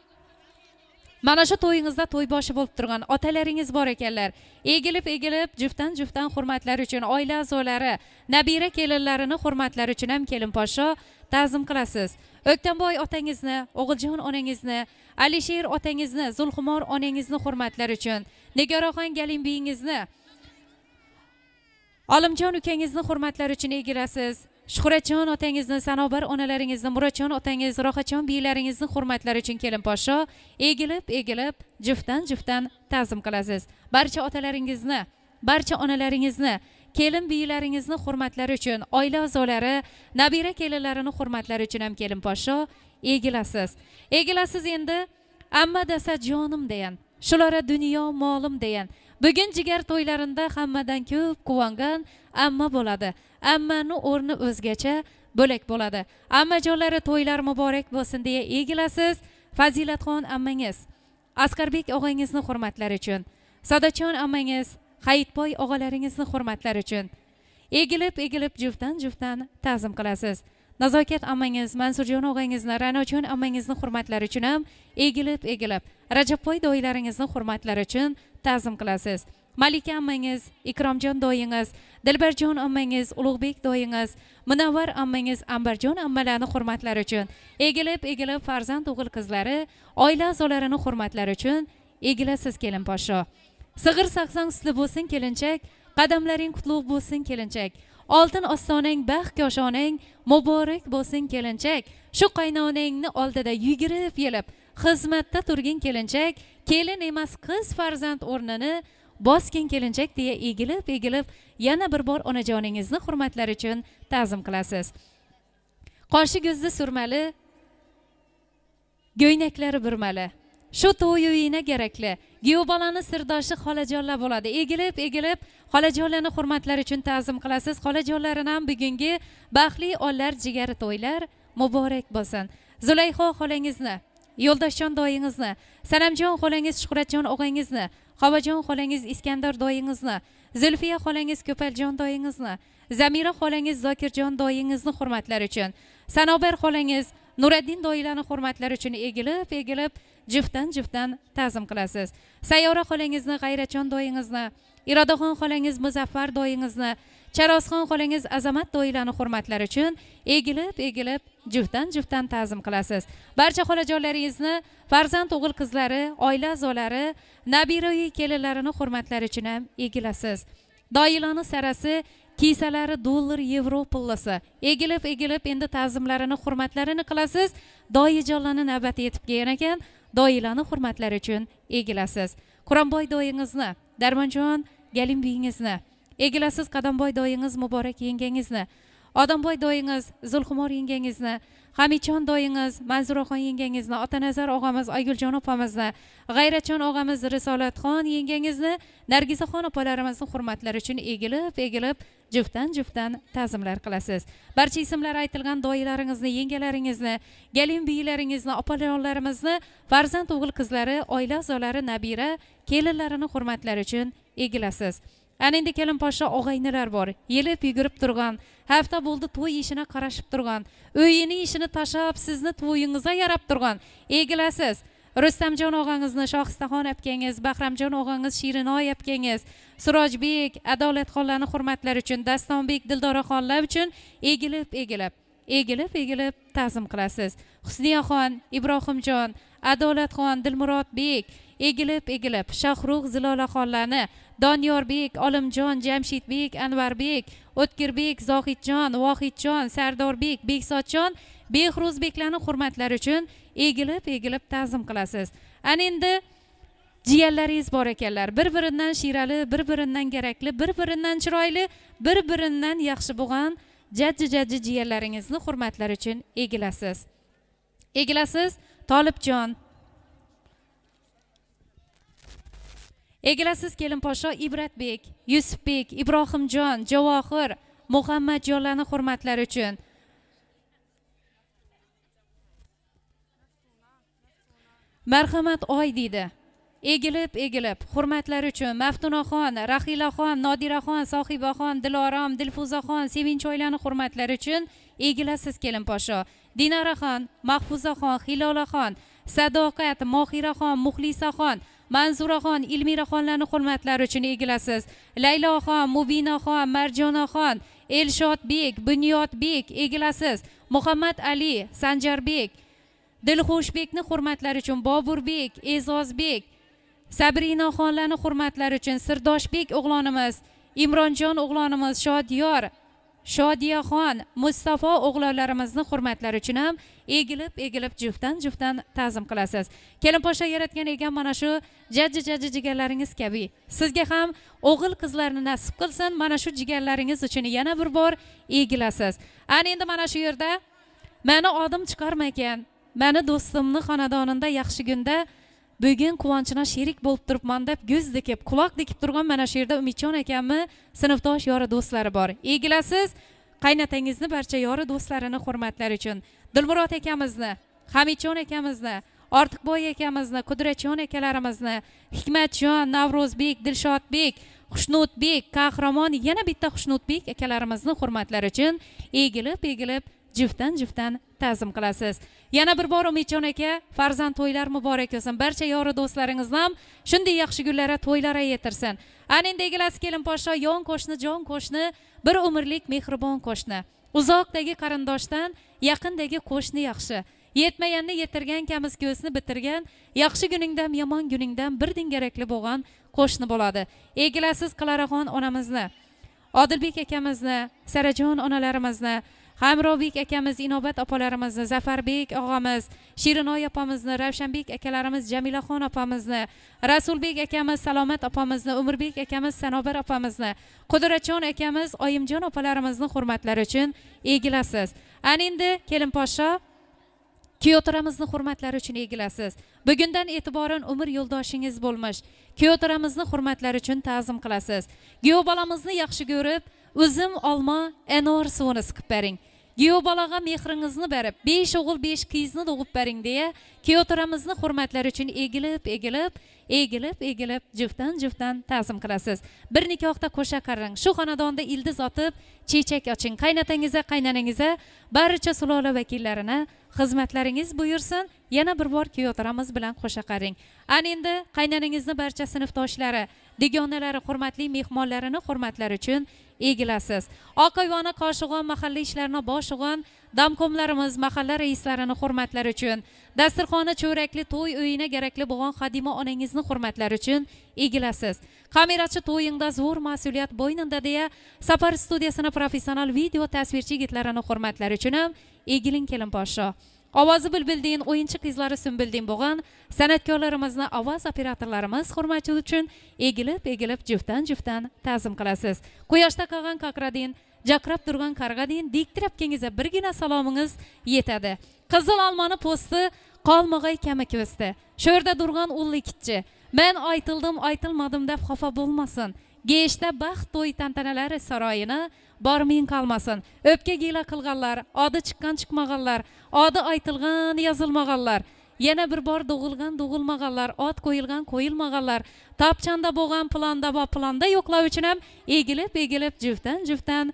Mana shu to'yingizda to'yboshi bo'lib turgan otalaringiz bor ekanlar. Egilib, juftdan hurmatlari uchun oila a'zolari, nabira kelinlarini hurmatlari uchun ham kelin poshsho ta'zim qilasiz. O'ktamboy otangizni, O'g'iljon onangizni, Alisher otangizni, Zulxumor onangizni hurmatlari uchun, Nigoraxon galinbingizni, Olimjon ukangizni hurmatlari uchun egilasiz. Shuhratjon otangizni, Sanobar onalaringizni, Murodjon otangiz, Rohatjon biylaringizni hurmatlari uchun kelin poshsho egilib, juftdan ta'zim qilasiz. Barcha otalaringizni, barcha onalaringizni, kelin biylaringizni hurmatlari uchun, oila a'zolari, nabira kelinlarini hurmatlari uchun ham kelin poshsho egilasiz. Egilasiz endi amma desa jonim degan, shulara dunyo molim degan. Bugun jigar to'ylarida hammadan ko'p quvongan amma bo'ladi. Ammani o'rni o'zgacha bo'lak bo'ladi. Ammajonlari to'ylar muborak bo'lsin deya egilasiz. Fazilatxon ammangiz, Asqarbek og'angizni hurmatlari uchun, Sadochon ammangiz, Hayitboy og'alaringizni hurmatlari uchun egilib, juftdan ta'zim qilasiz. Nazokat ammangiz, Mansurjon og'angizni, Ra'nojon ammangizni hurmatlari uchun ham egilib, Rajabboy doylaringizni hurmatlari uchun ta'zim qilasiz. Malika ammangiz, Ikromjon doyingiz, Dilbarjon ammangiz, Ulug'bek doyingiz, Munavvar ammangiz, Ambarjon ammalarining hurmatlari uchun egilib, farzand o'g'il qizlari, oila a'zolarini hurmatlari uchun egilasiz kelin poshsho. Sig'ir saqsang sutli bo'lsin kelinchak, qadamlaring qutlug' bo'lsin kelinchak. Oltin ostonang, baxt koshonang muborak bo'lsin kelinchak. Shu qaynonangni oldida yugurib yelib, xizmatda turgin kelinchak, kelin emas qiz farzand o'rnini boskin kelinchak deya egilib, yana bir bor onajoningizni hurmatlari uchun ta'zim qilasiz. Qoshi ko'zni surmali, go'ynaklari burmali. Shu to'y uyina kerakli. Giyobalani sirdoshi xolajonlar bo'ladi. Egilib, xolajonlarni hurmatlari uchun ta'zim qilasiz. Xolajonlarini ham bugungi baxtli onlar jigari to'ylar muborak bo'lsin. Zulayxo xolangizni, Yo'ldoshjon doyingizni, Sanamjon xolangiz, Shuhratjon og'angizni, Xovajon xolangiz Iskandar doyingizni, Zulfiya xolangiz Ko'paljon doyingizni, Zamira xolangiz Zokirjon doyingizni hurmatlari uchun, Sanobar xolangiz Nuriddin doyilarning hurmatlari uchun egilib juftdan ta'zim qilasiz. Sayyora xolangizni, G'ayratjon doyingizni, Irodaxon xolangiz Muzaffar doyingizni, Charosxon xolangiz Azamat doyilarning hurmatlari uchun egilib juftdan ta'zim qilasiz. Barcha xolajonlaringizni, farzand o'g'il qizlari, oila a'zolari, nabira kelinlarining hurmatlari uchun ham egilasiz. Doyilarning sarasi, kiysalari dollar, yevro pullasi. Egilib endi ta'zimlarini, hurmatlarini qilasiz. Doyijonlarning navbati yetib kelgan ekan, doyilarning hurmatlari uchun egilasiz. Quronboy doyingizni, Darmonjon Galim buyingizni egilasiz. Qadamboy doyingiz Muborak yengangizni, Odamboy doyingiz Zulxumor yengangizni, Hamidjon doyingiz Manzuraxon yengangizni, Otanazar og'amiz Ayguljon opamizni, G'ayratjon og'amiz Risolatxon yengangizni, Nargizaxon opalarimizning hurmatlari uchun egilib juftdan ta'zimlar qilasiz. Barcha ismlari aytilgan doyilaringizni, yengalaringizni, galin biyilaringizni, opalarlarimizni, farzand o'g'il qizlari, oila a'zolari, nabira kelinlarining hurmatlari uchun egilasiz. Ana endi kelin poshsha og'aynilar bor. Yelib yugurib turgan, hafta bo'ldi to'y ishini qarashib turgan, uyini ishini tashab sizni to'yingizga yarab turgan egilasiz. Rustamjon og'angizni, Shohistaxon apkangiz, Bahramjon og'angiz, Shirinoy apkangiz, Surojbek, Adolatxonlarning hurmatlari uchun, Dastonbek, Dildoraxonlar uchun egilib ta'zim qilasiz. Husniyaxon, Ibrohimjon, Adolatxon, Dilmurodbek egilib Shahrux, Zilolaxonlarni, Donyorbek, Olimjon, Jamshidbek, Anvarbek, O'tkirbek, Zohidjon, Vohidjon, Sardorbek, Beksodjon, Behruzbeklarning hurmatlari uchun egilib ta'zim qilasiz. Ana endi jiyanlaringiz bor ekanlar. Bir-biridan shirali, bir-biridan kerakli, bir-biridan chiroyli, bir-biridan yaxshi bo'lgan jajji jiyanlaringizni hurmatlari uchun egilasiz. Tolibjon egilasiz. Kelin poshsho Ibratbek, Yusufbek, Ibrohimjon, Javohir, Muhammadjonlarning hurmatlari uchun. Marhamat oy deydi. Egilib hurmatlari uchun Maftunaxon, Rahilaxon, Nodiraxon, Sohibaxon, Dilorom, Dilfuzaxon, Sevinchoylarning hurmatlari uchun egilasiz. Kelin poshsho Dinaraxon, Mahfuzaxon, Hilolaxon, Sadoqat, Mohiraxon, Muxlisaxon, Manzuraxon, Ilmiraxonlarning hurmatlari uchun egilasiz. Layloxon, Mubinaxon, Marjonaxon, Elshodbek, Bunyodbek egilasiz. Muhammad Ali, Sanjarbek, Dilxushbekning hurmatlari uchun Boburbek, E'zozbek, Sabrinaxonlarning hurmatlari uchun Sirdoshbek o'g'lonimiz, Imronjon o'g'lonimiz, Shodiyor, Shodiyaxon, Mustafa o'g'lonlarimizning hurmatlari uchun ham egilib juftdan ta'zim qilasiz. Kelin poshsha yaratgan ekan mana shu jajji jigarlaringiz kabi sizga ham o'g'il qizlarni nasib qilsin. Mana shu jigarlaringiz uchun yana bir bor egilasiz. Ana endi mana shu yerda meni odim chiqarma ekan, meni do'stimni xonadonida yaxshi kunda bugun quvonchina sherik bo'lib turibman deb ko'z dikib, quloq dikib turgan mana shu yerda Umidjon akamni sinfdosh yori do'stlari bor. Egilasiz. Qaynatangizni, barcha yori do'stlarini hurmatlari uchun, Dilmurod akamizni, Hamidjon akamizni, Ortiqboy akamizni, Qudratjon akalarimizni, Hikmatjon, Navrozbek, Dilshodbek, Xushnudbek, Qahramon, yana bitta Xushnudbek akalarimizni hurmatlari uchun egilib juftdan ta'zim qilasiz. Yana bir bor Umidjon aka, farzand to'ylar muborak bo'lsin. Barcha yori do'stlaringizni ham shunday yaxshi kunlara, to'ylara yetirsin. Ana endi egilasiz. Kelin poshsho yon qo'shni, jon qo'shni, bir umrlik mehribon qo'shni. Uzoqdagi qarindoshdan yaqindagi qo'shni yaxshi. Yetmaganni yetirgan, kamiz ko'sni bitirgan, yaxshi kuningdan, yomon kuningdan bir dingarakli bo'lgan qo'shni bo'ladi. Egilasiz. Qilaraxon onamizni, Odilbek akamizni, Sarajon onalarimizni, Hamrobek akamiz, Inobat opalarimizni, Zafarbek og'amiz, Shirinoy opamizni, Ravshanbek akalarimiz, Jamilaxon opamizni, Rasulbek akamiz, Salomat opamizni, Umrbek akamiz, Sanobar opamizni, Qudratjon akamiz, Oyimjon opalarimizning hurmatlari uchun egilasiz. Ana endi kelin poshsho Kuyovto'ramizni hurmatlari uchun egilasiz. Bugundan e'tiboran umr yo'ldoshingiz bo'lmish Kuyovto'ramizni hurmatlari uchun ta'zim qilasiz. Kuyov bolamizni yaxshi ko'rib, uzum, olma, anor suvini siqib bering. Giyo balaga mehringizni berib, 5 o'g'il 5 qizni doğup bering deya, kiyotiramizni hurmatlari uchun egilib, juftdan ta'zim qilasiz. Bir nikohda qo'sha qarang, shu xonadonda ildiz otib, chechak oching. Qaynatangiza, qaynanangiza, barcha sulola vakillarini xizmatlaringiz buyursin. Yana bir bor kiyotiramiz bilan qo'sha qaring. Ana endi qaynanangizni barcha sinfdoshlari, digonalari, hurmatli mehmonlarini hurmatlari uchun egilasiz. Oqayvona Qo'shig'on mahalla ishlarini boshlig'on damkomlarimiz, mahalla reislarini hurmatlari uchun, dasturxoni cho'rakli to'y uyina kerakli bo'lgan xodima onangizni hurmatlari uchun egilasiz. Kamerachi to'yingda zo'r mas'uliyat bo'yningda deya Safar studiyasini professional video tasvirchi yigitlarini hurmatlari uchun ham egiling kelin podsho. Ovozi bilbildiyin o'yinchi qizlari Sunbildiyin bo'lgan san'atkorlarimizni ovoz operatorlarimiz hurmati uchun egilib juftdan ta'zim qilasiz. Quyoshda qolgan qaqradin, jaqrab turgan qarg'adin, diktirab kengiza birgina salomingiz yetadi. Qizil olmoni po'sti qolmag'ay kami ko'sti. Sho'rda turgan ullikchi. Men aytildim, aytilmadim deb xafa bo'lmasin. Geshda baxt to'y tantanalari saroyini bormayin qalmasin. O'pka gila qilganlar, odi chiqqan chiqmaganlar, odi aytilgan yozilmaganlar, yana bir bor doğulgan doğulmaganlar, ot qo'yilgan qo'yilmaganlar, tapchanda bo'lgan planda yo'qlar uchun ham egilib juftdan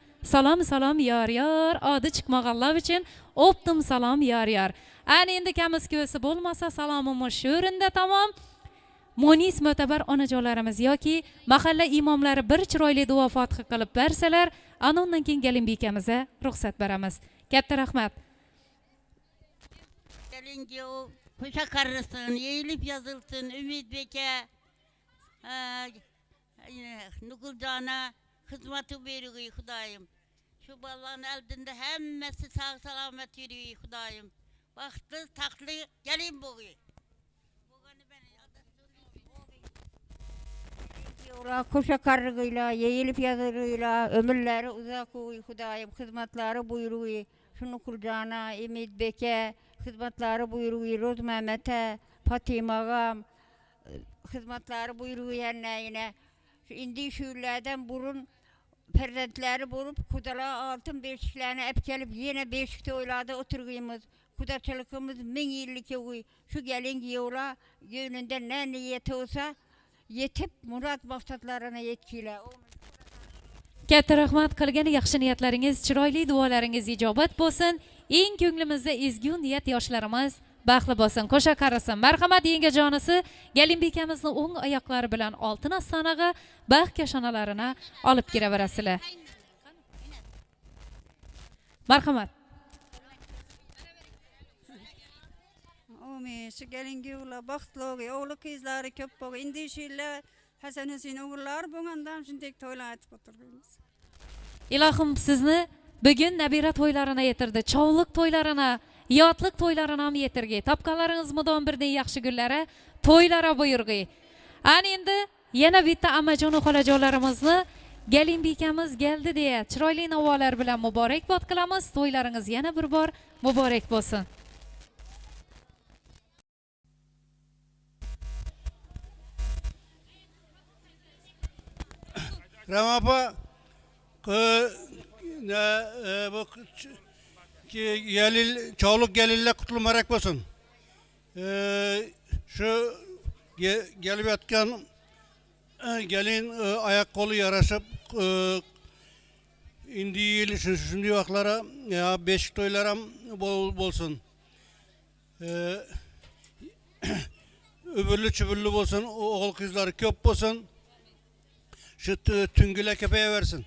salom yor, odi chiqmaganlar uchun optim salom yor. Ana endi kamiz ko'si bo'lmasa salomimiz shu o'rinda tamom. Monis mo'tabar onajonlarimiz yoki mahalla imomlari bir chiroyli duo fotiha qilib bersalar, ana undan keyin Galinbekamiza ruxsat beramiz. Katta rahmat. Gelince o kuşa karısın, eğilip yazılsın, Ümit Beke, Nukulcana hizmeti veriyor Hudayım. Şu balların elinde hemmesi sağ selamet yürüyor Hudayım. Baktı taklı gelin boğuyor. Koşa karrığıyla, yeğilip yazırıyla, ömürleri uzak uy Hudayım, hizmetleri buyuruyor. Şunu kulcana, Ümit Beke, hizmetleri buyuruyor, Roz Mehmet'e, Fatima Ağam, hizmetleri buyuruyor yine. İndi şuurlardan burun, perzentleri bulup, kudala altın beşiklerini hep gelip yine beşikte oylarda oturuyumuz. Kudaçılıkımız 1000 yıllık uy. Şu gelin giyola, yönünde ne niyeti olsa, yetib murad maqsadlarini yetkilar. Katta rahmat, qilgan yaxshi niyatlaringiz, chiroyli duolaringiz ijobat bo'lsin. Eng ko'nglimizda ezgu niyat yoshlarimiz baxtli bo'lsin. Qo'sha qarasin. Marhamat yengajonisi Galinbekamizni o'ng oyoqlari bilan oltin ostonaga baxt kashonalarini olib kiraverasizlar. Marhamat. Şu gelingi ula baxtlığı, oğlu kızları köp boğu, indi şille Hasan Hüseyin oğullar boğandan şundek toylar etip oturduğumuz. Ilohim sizni bugun nabira to'ylarini yetirdi, chovliq to'ylarini, yotliq to'ylarini ham yetirgay. Topganlaringiz mudom birdan yaxshi kunlari, to'ylara buyurgay. Ana endi yana bitta amajon xolajonlarimizni Galinbekamiz keldi deya chiroyli navolar bilan muborakbod qilamiz. To'ylaringiz yana bir bor muborak bo'lsin. Ramapa bu çağlık gelirle kutlu merak olsun. Şu gelip yatkan gelin ayak kolu yaraşıp indi yıl şimdi vaklara ya beşik toylara bolsun. Öbürlü çöbürlü olsun, oğul kızları köp olsun. Şu tüngüle kepeye versin.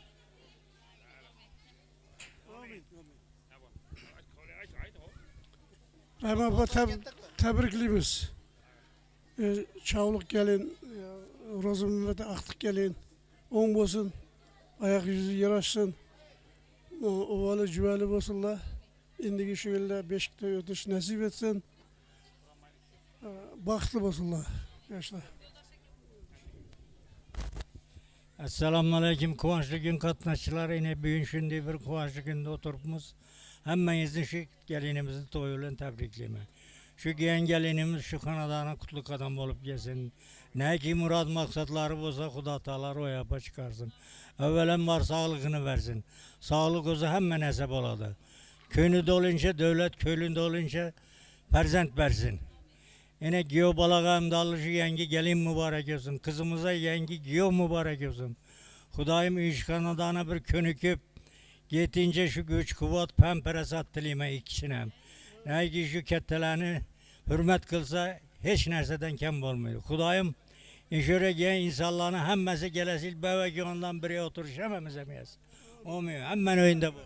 Ama tebrikliyimiz. Çavluk gelin, Rozum'da aktık gelin. On olsun, ayak yüzü yaraşsın. Ovalı cüveli olsunlar. İndiki şöyle beşikte ötüş nasip etsin. Baktlı olsunlar. Yaşlar. Assalamu alaikum, kuvvançlı gün katnaşçıları, yine bugün şimdi bir kuvvançlı günde oturupmuz. Hemmenizin şu gelinimizi toyuyla tebrikleme. Şu gelinimiz şu kanadana kutluk adam olup gelsin. Ne ki murad maksatları olsa Xuda Taalar o yapa çıkarsın. Evvelen var sağlığını versin. Sağlık olsa hemen hesap oladı. Köyünde olunca devlet, köylünde olunca perzent versin. Yine giyo balagam dalışı yengi gelin mübarek olsun. Kızımıza yengi giyo mübarek olsun. Hudayım iş kanadana bir könüküp yetince şu güç kuvvet pemperesat dilime ikisine. Ne ki şu kettelerini hürmet kılsa hiç nerseden kem olmuyor. Hudayım İşöre gen insanlarını hemmesi gelesil beveki ondan biri oturuş hememizemeyiz. Olmuyor. Hemen önünde bu.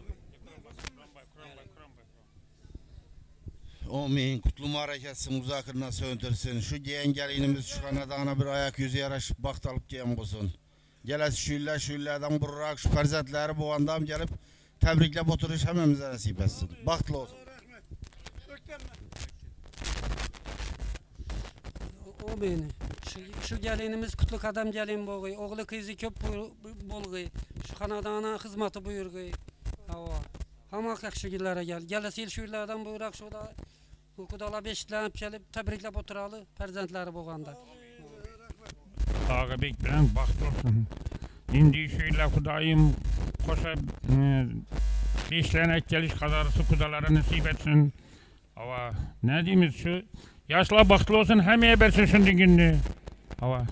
Amin. Kutlu hareketsin, uzakırına söndürsün. Şu giyen gelinimiz şu kanadağına bir ayak yüzü yaraşıp baxt alıp giyen olsun. Gelesi şüllerden vurarak şu perzentleri bu andam gelip tebriklep oturuş hememize nasip etsin. Bahtlı olsun. O beni. Şu gelinimiz kutluk adam gelin boğuy. Oğlu kızı köp bolğuy. Şu kanadağına hizmeti buyurğuy. Hava. Hamak yakşı gillere gel. Gelesil şuylardan buyurak şurada. Hukudala beşiklenip gelip tebriklep oturalı perzentleri boğanda. Ağabey bilen baxt olsun. İndi şöyle Hudayım koşa beşlenek geliş kadarısı kudalara nasip etsin. Hava ne diyeyimiz şu yaşla baktlı olsun hemeye bersin şimdi gününü. Hava.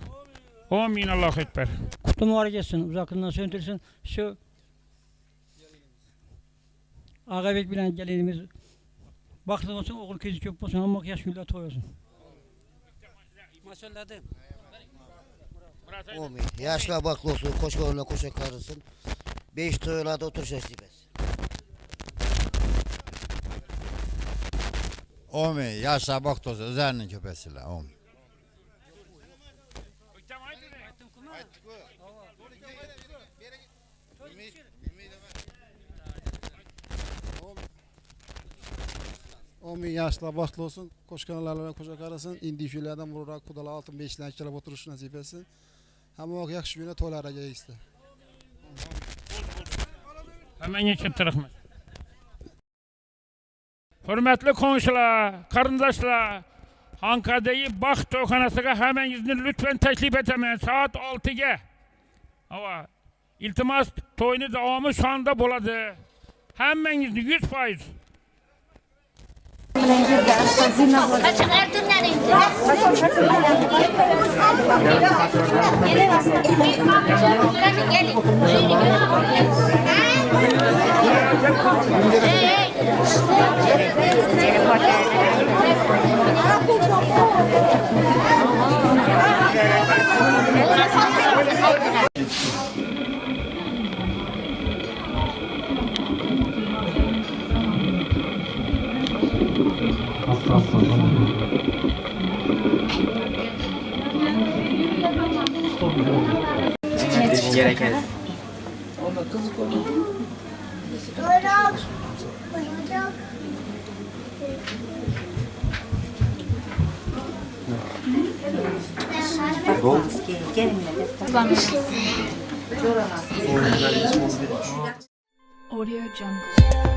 Amin Allahu Ekber. Kutlu mübarek etsin, uzakından söndürsün. Şu ağabey bilen gelinimiz baktlı olsun, oğul kızı köp olsun, ama yaş gülle toy olsun. Maşallah. Amin. Yaşla baklı olsun, koşkarına koşa karısın. 5 toylarda oturuş nasip etsin. Amin. Yaşla baklı olsun, üzerinin köpesiyle. Amin. Amin. Yaşla bahtlı olsun, koşkanlarla koşa karasın, indi şöylerden vurarak kudala altın beşten kelep oturuş nasip etsin. Hem o yakşı güne toylara gelişti. Hemen geçirtirikmiz. Hürmetli komşular, karındaşlar, Ankara'yı Baxt Toyxanası'na hemen izni lütfen teklif etemeyin. Saat 6'ga. Hava. İltimas toyunu devamı şu anda buladı. Hemen izni 100%. Kaçın Ertuğrul'dan indi. Gelin. Gereken. Audio Jungle.